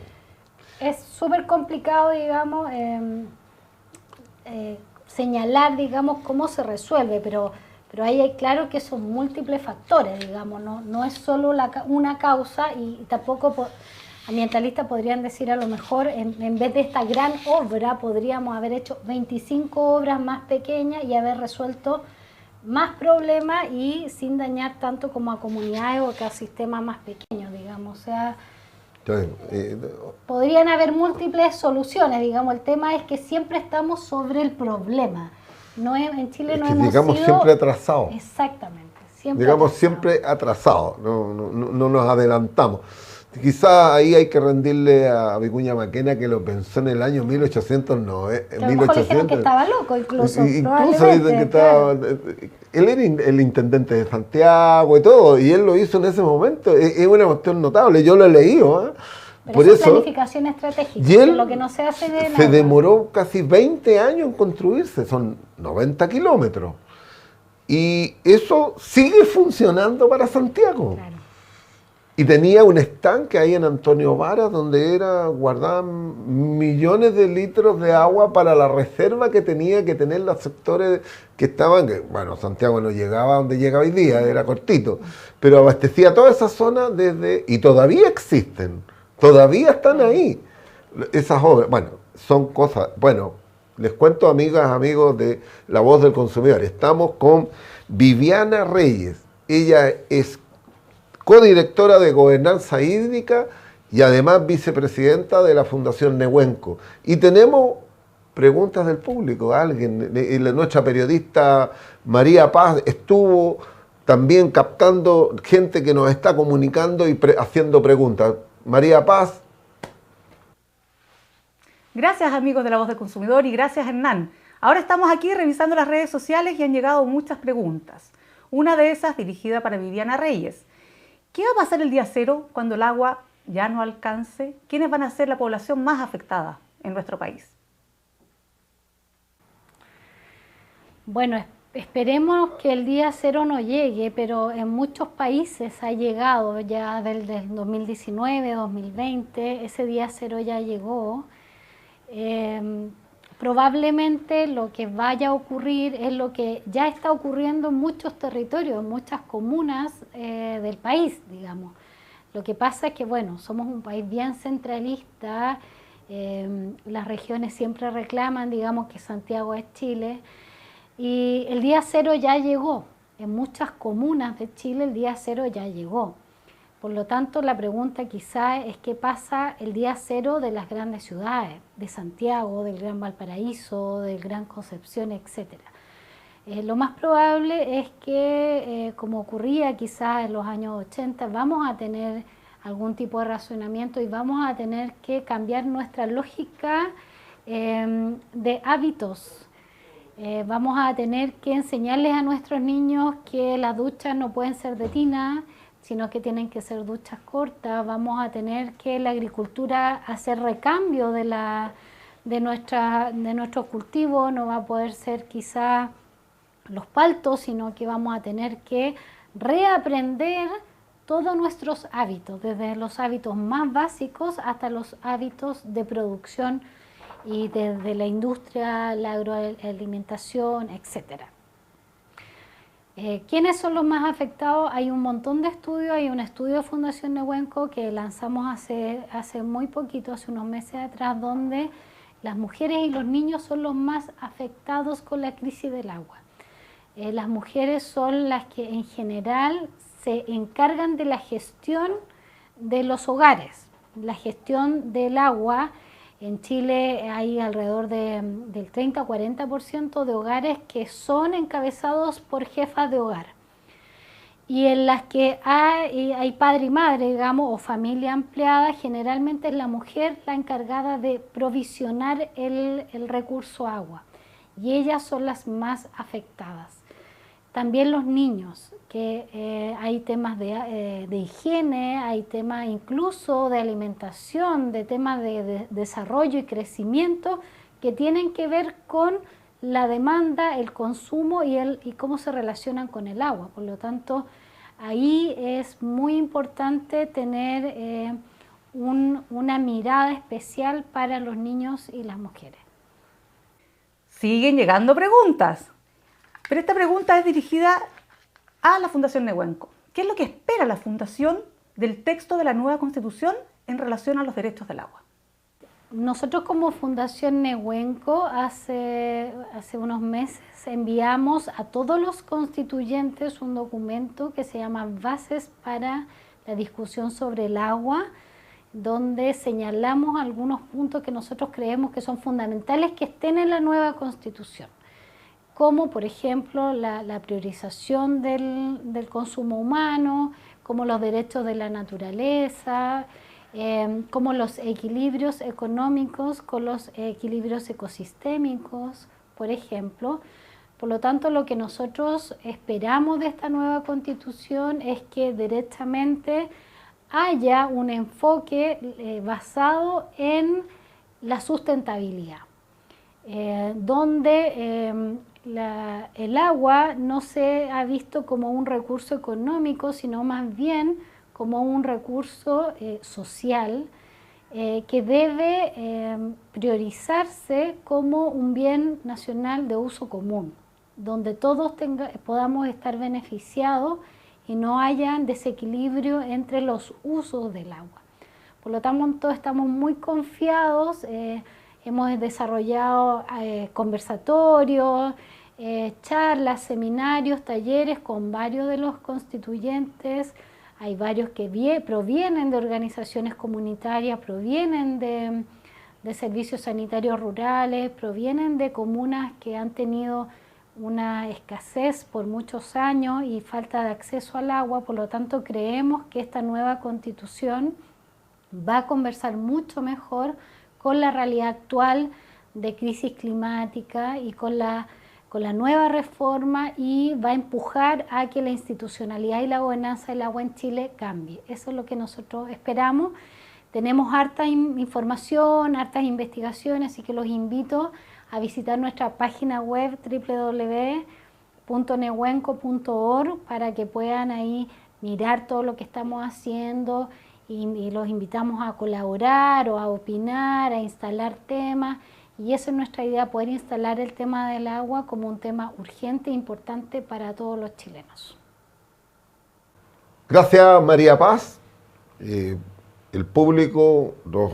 es súper complicado, digamos, señalar, digamos, cómo se resuelve, pero ahí hay claro que son múltiples factores, digamos, no es solo una causa, y tampoco ambientalistas podrían decir, a lo mejor en vez de esta gran obra podríamos haber hecho 25 obras más pequeñas y haber resuelto más problemas y sin dañar tanto como a comunidades o ecosistemas más pequeños, digamos. O sea, podrían haber múltiples soluciones, digamos. El tema es que siempre estamos sobre el problema. En Chile no hemos digamos, sido siempre atrasados. Exactamente. Siempre atrasados, no nos adelantamos. Quizá ahí hay que rendirle a Vicuña Maquena, que lo pensó en el año 1809. A lo mejor dijeron que estaba loco, incluso dicen que estaba... Él era el intendente de Santiago y todo, y él lo hizo en ese momento. Es una cuestión notable, yo lo he leído. Pero por eso es eso, planificación estratégica, y él lo que no se hace de se demoró casi 20 años en construirse, son 90 kilómetros. Y eso sigue funcionando para Santiago. Claro. Y tenía un estanque ahí en Antonio Varas donde guardaban millones de litros de agua para la reserva que tenía que tener los sectores que estaban, bueno, Santiago no llegaba donde llega hoy día, era cortito, pero abastecía toda esa zona y todavía existen, todavía están ahí esas obras. Bueno, son cosas, bueno, les cuento, amigas, amigos de La Voz del Consumidor, estamos con Viviana Reyes, ella es codirectora de Gobernanza Hídrica y además vicepresidenta de la Fundación Nehuenco. Y tenemos preguntas del público. Nuestra periodista María Paz estuvo también captando gente que nos está comunicando y haciendo preguntas. María Paz. Gracias, amigos de La Voz del Consumidor, y gracias, Hernán. Ahora estamos aquí revisando las redes sociales y han llegado muchas preguntas. Una de esas dirigida para Viviana Reyes. ¿Qué va a pasar el día cero cuando el agua ya no alcance? ¿Quiénes van a ser la población más afectada en nuestro país? Bueno, esperemos que el día cero no llegue, pero en muchos países ha llegado ya del 2019, 2020, ese día cero ya llegó. Probablemente lo que vaya a ocurrir es lo que ya está ocurriendo en muchos territorios, en muchas comunas del país, digamos. Lo que pasa es que, bueno, somos un país bien centralista, las regiones siempre reclaman, digamos, que Santiago es Chile, y el día cero ya llegó. En muchas comunas de Chile el día cero ya llegó. Por lo tanto, la pregunta quizá es qué pasa el día cero de las grandes ciudades, de Santiago, del Gran Valparaíso, del Gran Concepción, etc. Lo más probable es que, como ocurría quizás en los años 80, vamos a tener algún tipo de racionamiento y vamos a tener que cambiar nuestra lógica de hábitos. Vamos a tener que enseñarles a nuestros niños que las duchas no pueden ser de tina, sino que tienen que ser duchas cortas. Vamos a tener que la agricultura hacer recambio de nuestros cultivos, no va a poder ser quizá los paltos, sino que vamos a tener que reaprender todos nuestros hábitos, desde los hábitos más básicos hasta los hábitos de producción y desde la industria, la agroalimentación, etcétera. ¿Quiénes son los más afectados? Hay un montón de estudios, hay un estudio de Fundación Nehuenco que lanzamos hace muy poquito, hace unos meses atrás, donde las mujeres y los niños son los más afectados con la crisis del agua. Las mujeres son las que en general se encargan de la gestión de los hogares, la gestión del agua. En Chile hay alrededor del 30 o 40% de hogares que son encabezados por jefas de hogar. Y en las que hay padre y madre, digamos, o familia ampliada, generalmente es la mujer la encargada de provisionar el recurso agua. Y ellas son las más afectadas. También los niños, que hay temas de higiene, hay temas incluso de alimentación, de temas de desarrollo y crecimiento que tienen que ver con la demanda, el consumo y cómo se relacionan con el agua. Por lo tanto, ahí es muy importante tener una mirada especial para los niños y las mujeres. Siguen llegando preguntas. Pero esta pregunta es dirigida a la Fundación Nehuenco. ¿Qué es lo que espera la Fundación del texto de la nueva Constitución en relación a los derechos del agua? Nosotros como Fundación Nehuenco hace unos meses enviamos a todos los constituyentes un documento que se llama Bases para la discusión sobre el agua, donde señalamos algunos puntos que nosotros creemos que son fundamentales que estén en la nueva Constitución, como por ejemplo la priorización del consumo humano, como los derechos de la naturaleza, como los equilibrios económicos con los equilibrios ecosistémicos, por ejemplo. Por lo tanto, lo que nosotros esperamos de esta nueva Constitución es que derechamente haya un enfoque basado en la sustentabilidad, donde el agua no se ha visto como un recurso económico, sino más bien como un recurso social que debe priorizarse como un bien nacional de uso común, donde todos podamos estar beneficiados y no haya desequilibrio entre los usos del agua. Por lo tanto, estamos muy confiados. Hemos desarrollado conversatorios, charlas, seminarios, talleres con varios de los constituyentes. Hay varios que provienen de organizaciones comunitarias, provienen de servicios sanitarios rurales, provienen de comunas que han tenido una escasez por muchos años y falta de acceso al agua. Por lo tanto, creemos que esta nueva Constitución va a conversar mucho mejor con la realidad actual de crisis climática y con la nueva reforma, y va a empujar a que la institucionalidad y la gobernanza del agua en Chile cambie. Eso es lo que nosotros esperamos. Tenemos harta información, hartas investigaciones, así que los invito a visitar nuestra página web www.nehuenco.org para que puedan ahí mirar todo lo que estamos haciendo, y los invitamos a colaborar o a opinar, a instalar temas. Y esa es nuestra idea, poder instalar el tema del agua como un tema urgente e importante para todos los chilenos. Gracias, María Paz. El público, las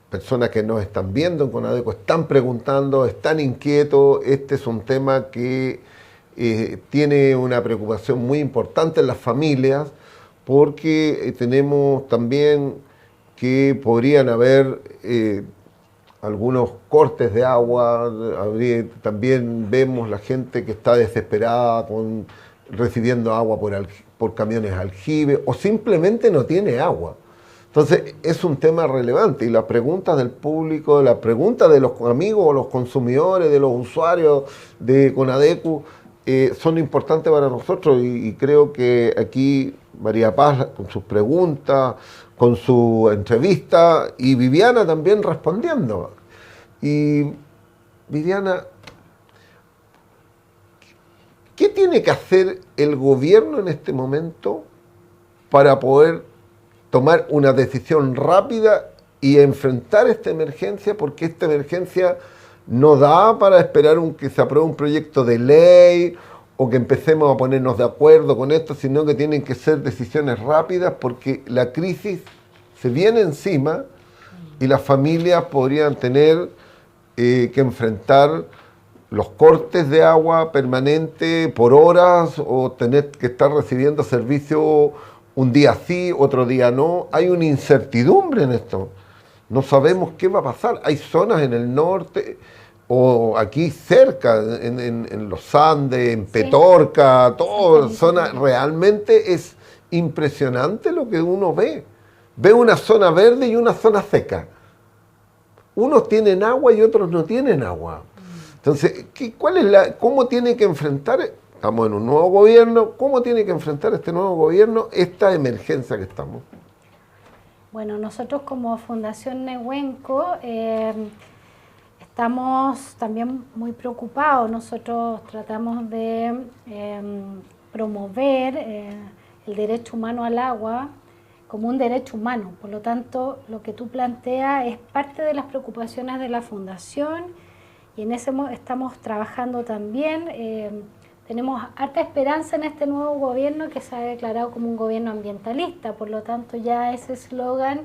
personas que nos están viendo en Conadeco están preguntando, están inquietos. Este es un tema que tiene una preocupación muy importante en las familias, porque tenemos también que podrían haber algunos cortes de agua. También vemos la gente que está desesperada recibiendo agua por camiones aljibe, o simplemente no tiene agua. Entonces es un tema relevante, y las preguntas del público, las preguntas de los amigos, los consumidores, de los usuarios de Conadecu son importantes para nosotros, y creo que aquí María Paz con sus preguntas, con su entrevista, y Viviana también respondiendo. Y Viviana, ¿qué tiene que hacer el gobierno en este momento para poder tomar una decisión rápida y enfrentar esta emergencia, porque esta emergencia no da para esperar que se apruebe un proyecto de ley o que empecemos a ponernos de acuerdo con esto, sino que tienen que ser decisiones rápidas porque la crisis se viene encima y las familias podrían tener que enfrentar los cortes de agua permanente por horas o tener que estar recibiendo servicio un día sí, otro día no. Hay una incertidumbre en esto. No sabemos qué va a pasar. Hay zonas en el norte o aquí cerca, en los Andes, en Petorca, todo, zona, realmente es impresionante lo que uno ve. Ve una zona verde y una zona seca. Unos tienen agua y otros no tienen agua. Entonces, ¿cómo tiene que enfrentar? Estamos en un nuevo gobierno. ¿Cómo tiene que enfrentar este nuevo gobierno esta emergencia que estamos? Bueno, nosotros como Fundación Nehuenco estamos también muy preocupados. Nosotros tratamos de promover el derecho humano al agua como un derecho humano. Por lo tanto, lo que tú planteas es parte de las preocupaciones de la Fundación y en ese estamos trabajando también. Tenemos harta esperanza en este nuevo gobierno que se ha declarado como un gobierno ambientalista, por lo tanto ya ese eslogan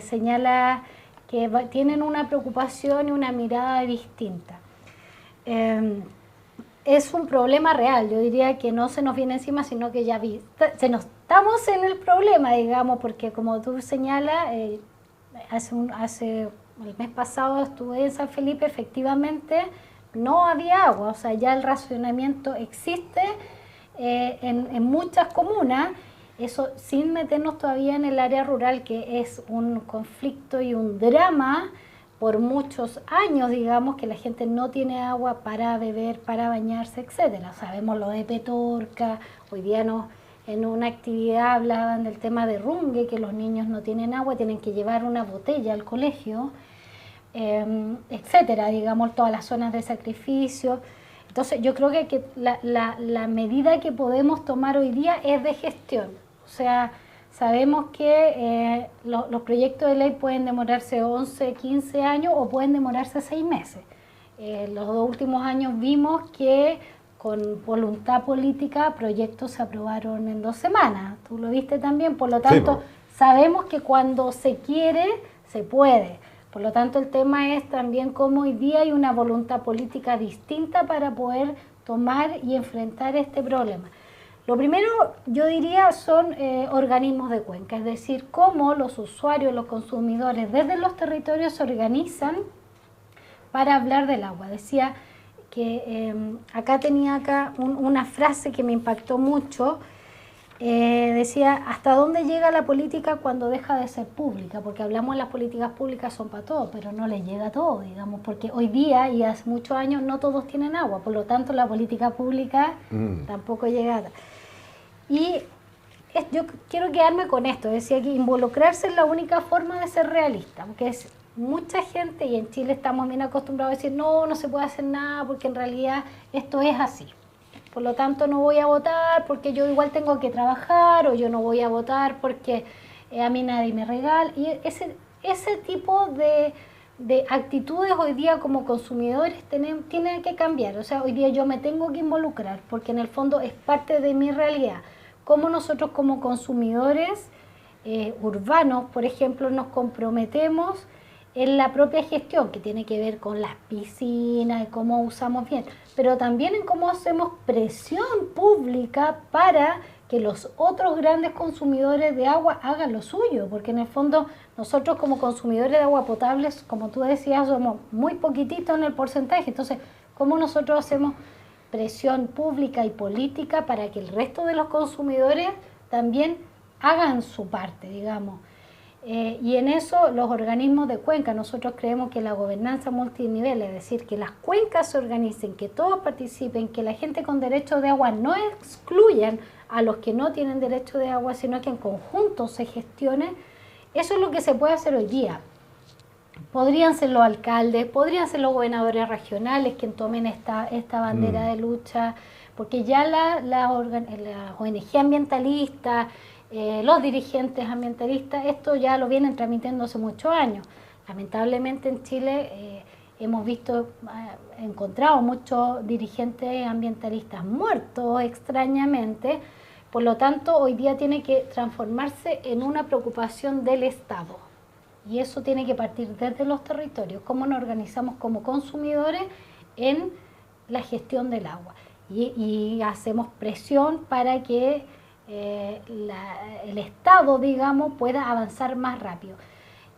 señala que tienen una preocupación y una mirada distinta. Es un problema real, yo diría que no se nos viene encima, sino que ya estamos en el problema, digamos, porque como tú señalas, el mes pasado estuve en San Felipe, efectivamente no había agua, o sea, ya el racionamiento existe en muchas comunas, eso sin meternos todavía en el área rural, que es un conflicto y un drama por muchos años, digamos, que la gente no tiene agua para beber, para bañarse, etcétera. Sabemos lo de Petorca, hoy día en una actividad hablaban del tema de Rungue, que los niños no tienen agua, tienen que llevar una botella al colegio, etcétera, digamos, todas las zonas de sacrificio. Entonces yo creo que la medida que podemos tomar hoy día es de gestión. O sea, sabemos que los proyectos de ley pueden demorarse 11, 15 años o pueden demorarse 6 meses. Los 2 últimos años vimos que con voluntad política proyectos se aprobaron en 2 semanas. Tú lo viste también, por lo tanto, sí, sabemos que cuando se quiere, se puede. Por lo tanto, el tema es también cómo hoy día hay una voluntad política distinta para poder tomar y enfrentar este problema. Lo primero, yo diría, son organismos de cuenca, es decir, cómo los usuarios, los consumidores desde los territorios se organizan para hablar del agua. Decía que tenía una frase que me impactó mucho. Decía, ¿hasta dónde llega la política cuando deja de ser pública? Porque hablamos de las políticas públicas son para todos, pero no les llega a todos, digamos, porque hoy día y hace muchos años no todos tienen agua, por lo tanto la política pública tampoco llega. Y yo quiero quedarme con esto, decía que involucrarse es la única forma de ser realista, porque es mucha gente, y en Chile estamos bien acostumbrados a decir, no se puede hacer nada porque en realidad esto es así. Por lo tanto, no voy a votar porque yo igual tengo que trabajar, o yo no voy a votar porque a mí nadie me regala. Y ese tipo de actitudes hoy día como consumidores tienen que cambiar. O sea, hoy día yo me tengo que involucrar porque en el fondo es parte de mi realidad. Cómo nosotros como consumidores urbanos, por ejemplo, nos comprometemos en la propia gestión, que tiene que ver con las piscinas y cómo usamos bien, pero también en cómo hacemos presión pública para que los otros grandes consumidores de agua hagan lo suyo, porque en el fondo nosotros como consumidores de agua potable, como tú decías, somos muy poquititos en el porcentaje. Entonces, ¿cómo nosotros hacemos presión pública y política para que el resto de los consumidores también hagan su parte, digamos? Y en eso los organismos de cuenca, nosotros creemos que la gobernanza multinivel, es decir, que las cuencas se organicen, que todos participen, que la gente con derecho de agua no excluyan a los que no tienen derecho de agua, sino que en conjunto se gestione, eso es lo que se puede hacer hoy día. Podrían ser los alcaldes, podrían ser los gobernadores regionales quienes tomen esta bandera de lucha, porque ya la ONG ambientalista, los dirigentes ambientalistas, esto ya lo vienen tramitando hace muchos años. Lamentablemente en Chile hemos encontrado muchos dirigentes ambientalistas muertos extrañamente, por lo tanto hoy día tiene que transformarse en una preocupación del Estado. Y eso tiene que partir desde los territorios, cómo nos organizamos como consumidores en la gestión del agua. Y hacemos presión para que el Estado, digamos, pueda avanzar más rápido.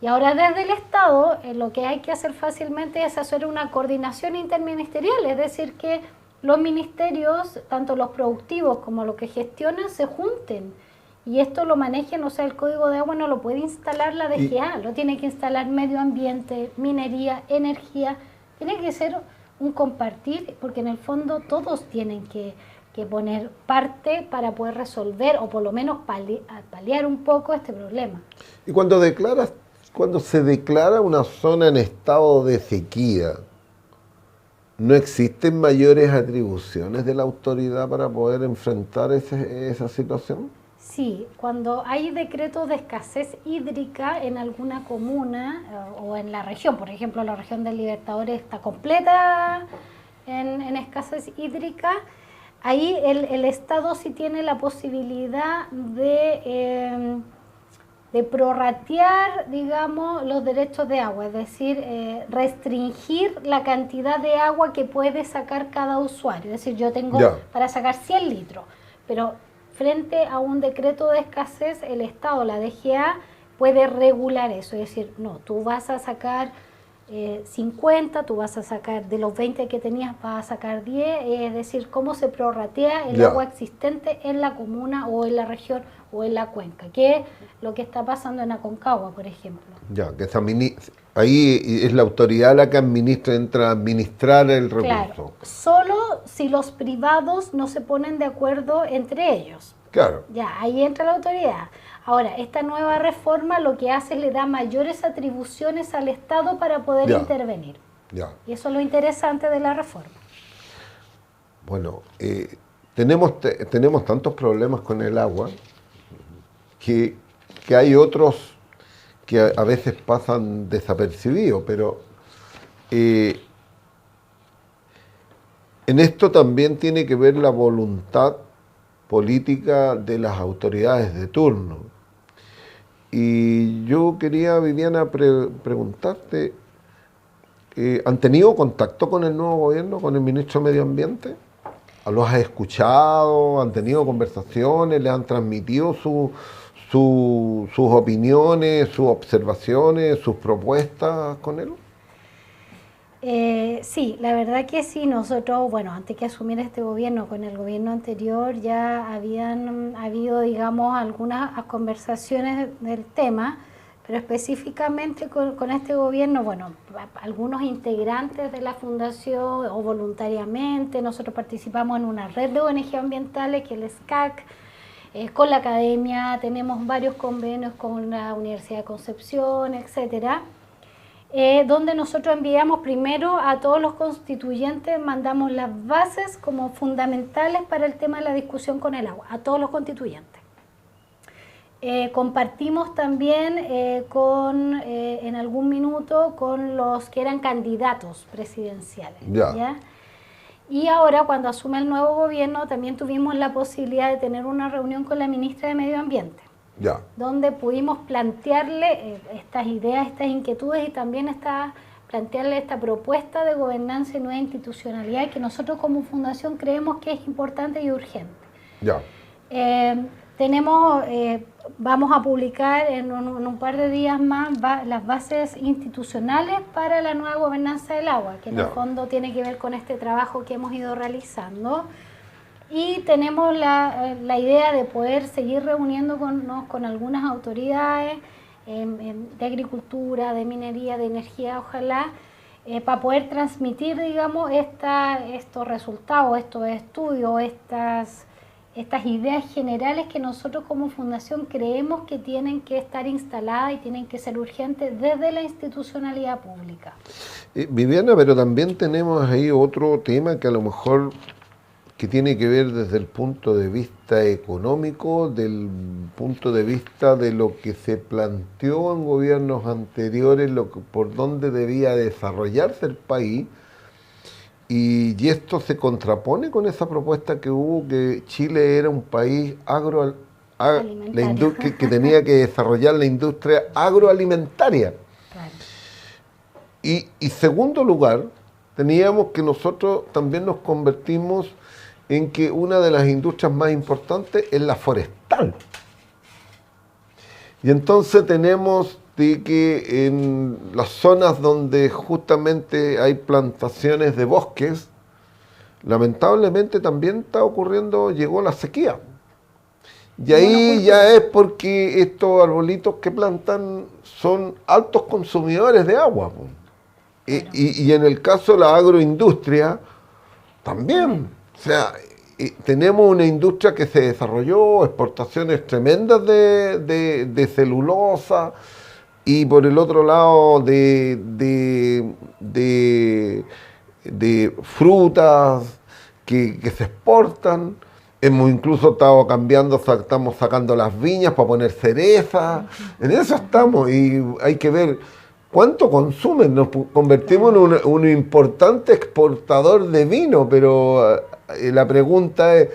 Y ahora desde el Estado lo que hay que hacer fácilmente es hacer una coordinación interministerial, es decir, que los ministerios, tanto los productivos como los que gestionan, se junten. Y esto lo manejen, o sea, el Código de Agua no lo puede instalar la DGA, lo tiene que instalar Medio Ambiente, Minería, Energía. Tiene que ser un compartir, porque en el fondo todos tienen que poner parte para poder resolver o por lo menos paliar un poco este problema. Y cuando se declara una zona en estado de sequía, ¿no existen mayores atribuciones de la autoridad para poder enfrentar esa situación? Sí, cuando hay decretos de escasez hídrica en alguna comuna o en la región, por ejemplo, la región del Libertadores está completa en escasez hídrica, ahí el Estado sí tiene la posibilidad de prorratear, digamos, los derechos de agua, es decir, restringir la cantidad de agua que puede sacar cada usuario. Es decir, yo tengo para sacar 100 litros, pero frente a un decreto de escasez, el Estado, la DGA, puede regular eso. Es decir, no, tú vas a sacar 50, tú vas a sacar de los 20 que tenías, vas a sacar 10, es decir, cómo se prorratea el agua existente en la comuna o en la región o en la cuenca, que es lo que está pasando en Aconcagua, por ejemplo. Ya, que ahí es la autoridad la que entra a administrar el recurso. Claro, solo si los privados no se ponen de acuerdo entre ellos. Claro. Ya, ahí entra la autoridad. Ahora, esta nueva reforma lo que hace es le da mayores atribuciones al Estado para poder intervenir. Ya. Y eso es lo interesante de la reforma. Bueno, tenemos tantos problemas con el agua que hay otros que a veces pasan desapercibidos, pero en esto también tiene que ver la voluntad política de las autoridades de turno. Y yo quería, Viviana, preguntarte, ¿han tenido contacto con el nuevo gobierno, con el ministro de Medio Ambiente? ¿Los has escuchado? ¿Han tenido conversaciones? ¿Le han transmitido sus opiniones, sus observaciones, sus propuestas con él? Sí, la verdad que sí. Nosotros, bueno, antes que asumir este gobierno, con el gobierno anterior ya habían habido, digamos, algunas conversaciones del tema, pero específicamente con este gobierno, bueno, algunos integrantes de la fundación o voluntariamente, nosotros participamos en una red de ONG ambientales que es el SCAC, con la academia, tenemos varios convenios con la Universidad de Concepción, etcétera. Donde nosotros enviamos primero a todos los constituyentes, mandamos las bases como fundamentales para el tema de la discusión con el agua, a todos los constituyentes. Compartimos también en algún minuto con los que eran candidatos presidenciales. ¿Ya? Y ahora, cuando asume el nuevo gobierno, también tuvimos la posibilidad de tener una reunión con la ministra de Medio Ambiente. Donde pudimos plantearle estas ideas, estas inquietudes y también plantearle esta propuesta de gobernanza y nueva institucionalidad que nosotros como fundación creemos que es importante y urgente. Vamos a publicar en un par de días más las bases institucionales para la nueva gobernanza del agua, que en el fondo tiene que ver con este trabajo que hemos ido realizando. Y tenemos la idea de poder seguir reuniéndonos con algunas autoridades de agricultura, de minería, de energía, ojalá, para poder transmitir, digamos, estos resultados, estos estudios, estas ideas generales que nosotros como fundación creemos que tienen que estar instaladas y tienen que ser urgentes desde la institucionalidad pública. Viviana, pero también tenemos ahí otro tema que a lo mejor que tiene que ver desde el punto de vista económico, del punto de vista de lo que se planteó en gobiernos anteriores, por dónde debía desarrollarse el país, y esto se contrapone con esa propuesta que hubo, que Chile era un país que tenía que desarrollar la industria agroalimentaria. Claro. Y segundo lugar, teníamos que nosotros también nos convertimos en que una de las industrias más importantes es la forestal. Y entonces tenemos de que en las zonas donde justamente hay plantaciones de bosques, lamentablemente también está ocurriendo, llegó la sequía. Y ahí ya es porque estos arbolitos que plantan son altos consumidores de agua. Y en el caso de la agroindustria, también. O sea, tenemos una industria que se desarrolló, exportaciones tremendas de celulosa, y por el otro lado de frutas que se exportan. Hemos incluso estado estamos sacando las viñas para poner cereza. En eso estamos, y hay que ver cuánto consumen. Nos convertimos en un importante exportador de vino, pero la pregunta es,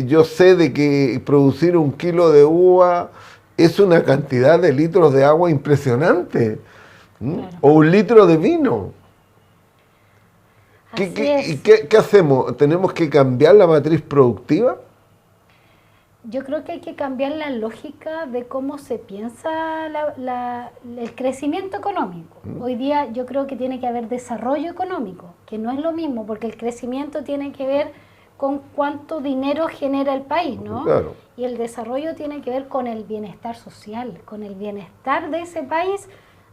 yo sé de que producir 1 kilo de uva es una cantidad de litros de agua impresionante, claro. O 1 litro de vino. ¿Qué hacemos? ¿Tenemos que cambiar la matriz productiva? Yo creo que hay que cambiar la lógica de cómo se piensa el crecimiento económico. Hoy día yo creo que tiene que haber desarrollo económico, que no es lo mismo, porque el crecimiento tiene que ver con cuánto dinero genera el país, ¿no? Claro. Y el desarrollo tiene que ver con el bienestar social, con el bienestar de ese país,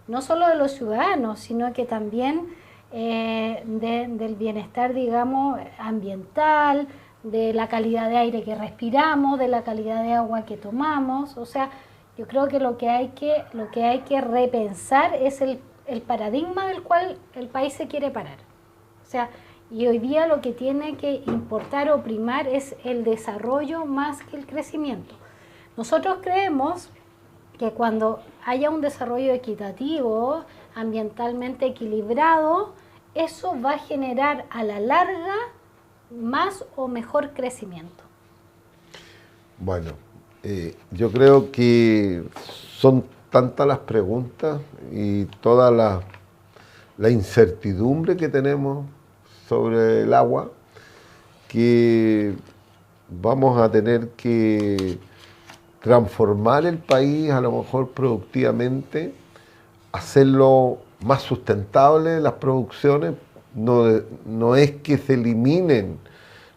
no solo de los ciudadanos, sino que también del bienestar, digamos, ambiental, de la calidad de aire que respiramos, de la calidad de agua que tomamos. O sea, yo creo que lo que hay que repensar es el paradigma del cual el país se quiere parar. O sea, y hoy día lo que tiene que importar o primar es el desarrollo más que el crecimiento. Nosotros creemos que cuando haya un desarrollo equitativo, ambientalmente equilibrado, eso va a generar a la larga más o mejor crecimiento. Bueno, yo creo que son tantas las preguntas y toda la incertidumbre que tenemos sobre el agua, que vamos a tener que transformar el país a lo mejor productivamente, hacerlo más sustentable las producciones. No es que se eliminen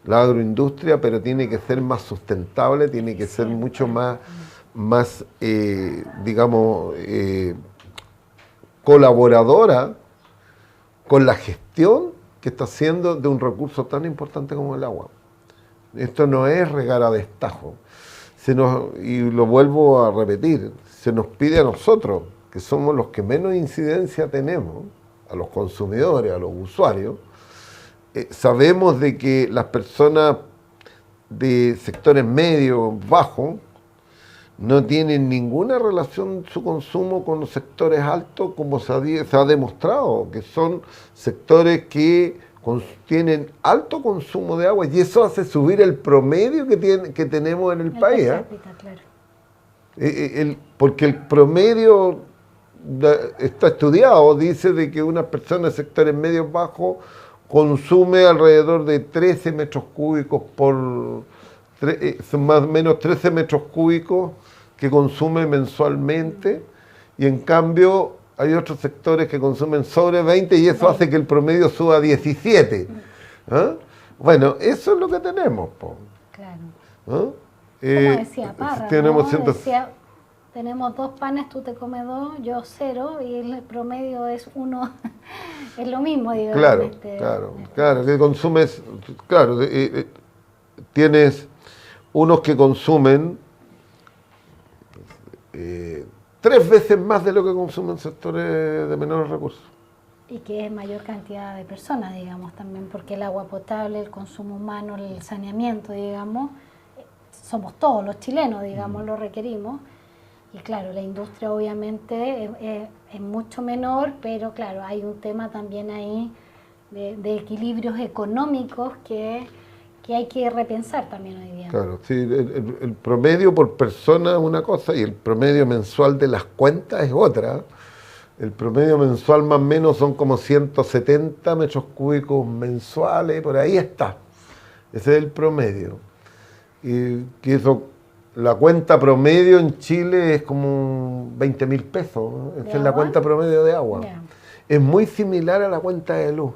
la agroindustria, pero tiene que ser más sustentable, tiene que ser mucho más digamos, colaboradora con la gestión que está haciendo de un recurso tan importante como el agua. Esto no es regar a destajo. Y lo vuelvo a repetir, se nos pide a nosotros, que somos los que menos incidencia tenemos, a los consumidores, a los usuarios. Sabemos de que las personas de sectores medios, bajos, no tienen ninguna relación su consumo con los sectores altos, como se ha demostrado, que son sectores que tienen alto consumo de agua, y eso hace subir el promedio que tenemos en el país. Claro. Porque el promedio está estudiado, dice de que una persona de sectores medios bajos consume alrededor de 13 metros cúbicos son más o menos 13 metros cúbicos que consume mensualmente, y en cambio hay otros sectores que consumen sobre 20, y eso hace que el promedio suba a 17. ¿Ah? Bueno, eso es lo que tenemos. Claro. ¿Ah? Como decía Parra, tenemos ¿no? Tenemos 2 panes, tú te comes 2, yo 0, y el promedio es 1. Es lo mismo, digamos. Claro, que consumes, claro, tienes unos que consumen 3 veces más de lo que consumen sectores de menores recursos. Y que es mayor cantidad de personas, digamos, también, porque el agua potable, el consumo humano, el saneamiento, digamos, somos todos los chilenos, digamos, lo requerimos. Y claro, la industria obviamente es mucho menor, pero claro, hay un tema también ahí de equilibrios económicos que hay que repensar también hoy día. Claro, sí, el promedio por persona es una cosa y el promedio mensual de las cuentas es otra. El promedio mensual más o menos son como 170 metros cúbicos mensuales, por ahí está. Ese es el promedio. Y que eso, la cuenta promedio en Chile es como 20.000 pesos, ¿no? Esa es la cuenta promedio de agua. Yeah. Es muy similar a la cuenta de luz.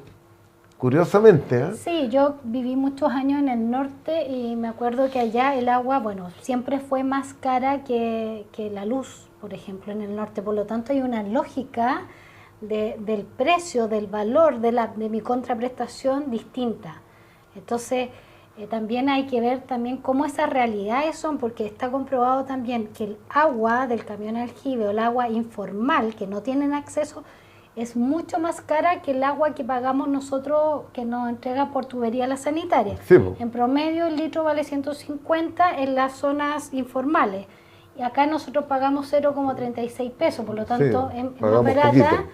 Curiosamente, ¿eh? Sí, yo viví muchos años en el norte y me acuerdo que allá el agua, bueno, siempre fue más cara que la luz, por ejemplo, en el norte. Por lo tanto, hay una lógica del precio, del valor de mi contraprestación distinta. Entonces, también hay que ver también cómo esas realidades son, porque está comprobado también que el agua del camión aljibe o el agua informal que no tienen acceso es mucho más cara que el agua que pagamos nosotros, que nos entrega por tubería la sanitaria. Sí, en promedio el litro vale 150 en las zonas informales. Y acá nosotros pagamos 0,36 pesos, por lo tanto sí, es más barata,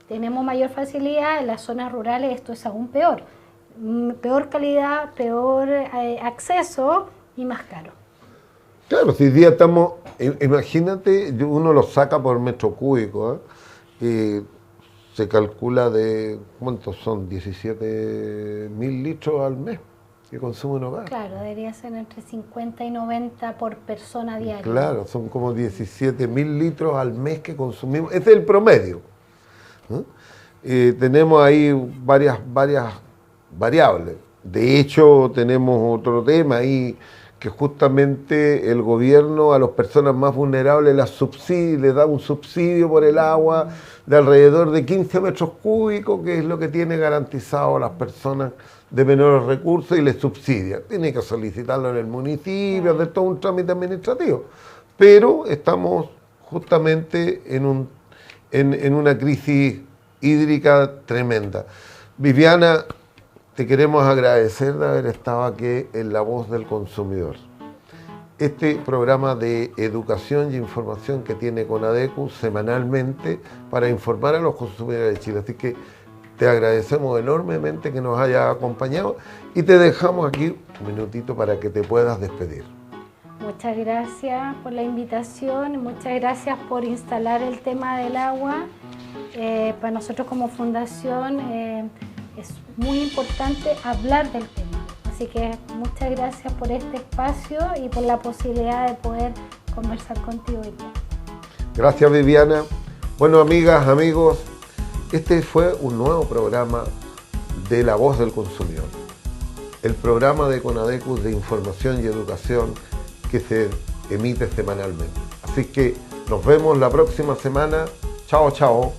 tenemos mayor facilidad. En las zonas rurales esto es aún peor. Peor calidad, peor acceso y más caro. Claro, si hoy día estamos, imagínate, uno lo saca por metro cúbico, ¿eh? Se calcula de, ¿cuántos son? 17.000 litros al mes que consume un hogar. Claro, debería ser entre 50 y 90 por persona diaria. Claro, son como 17.000 litros al mes que consumimos. Ese es el promedio, ¿no? Tenemos ahí varias variables. De hecho, tenemos otro tema ahí, que justamente el gobierno a las personas más vulnerables les da un subsidio por el agua de alrededor de 15 metros cúbicos, que es lo que tiene garantizado a las personas de menores recursos y les subsidia. Tiene que solicitarlo en el municipio, hacer todo un trámite administrativo. Pero estamos justamente en una crisis hídrica tremenda. Viviana, te queremos agradecer de haber estado aquí en La Voz del Consumidor. Este programa de educación y información que tiene CONADECU semanalmente para informar a los consumidores de Chile. Así que te agradecemos enormemente que nos hayas acompañado y te dejamos aquí un minutito para que te puedas despedir. Muchas gracias por la invitación, muchas gracias por instalar el tema del agua. Para nosotros como fundación es muy importante hablar del tema. Así que muchas gracias por este espacio y por la posibilidad de poder conversar contigo hoy día. Gracias, Viviana. Bueno, amigas, amigos, este fue un nuevo programa de La Voz del Consumidor. El programa de CONADECU de información y educación que se emite semanalmente. Así que nos vemos la próxima semana. Chao, chao.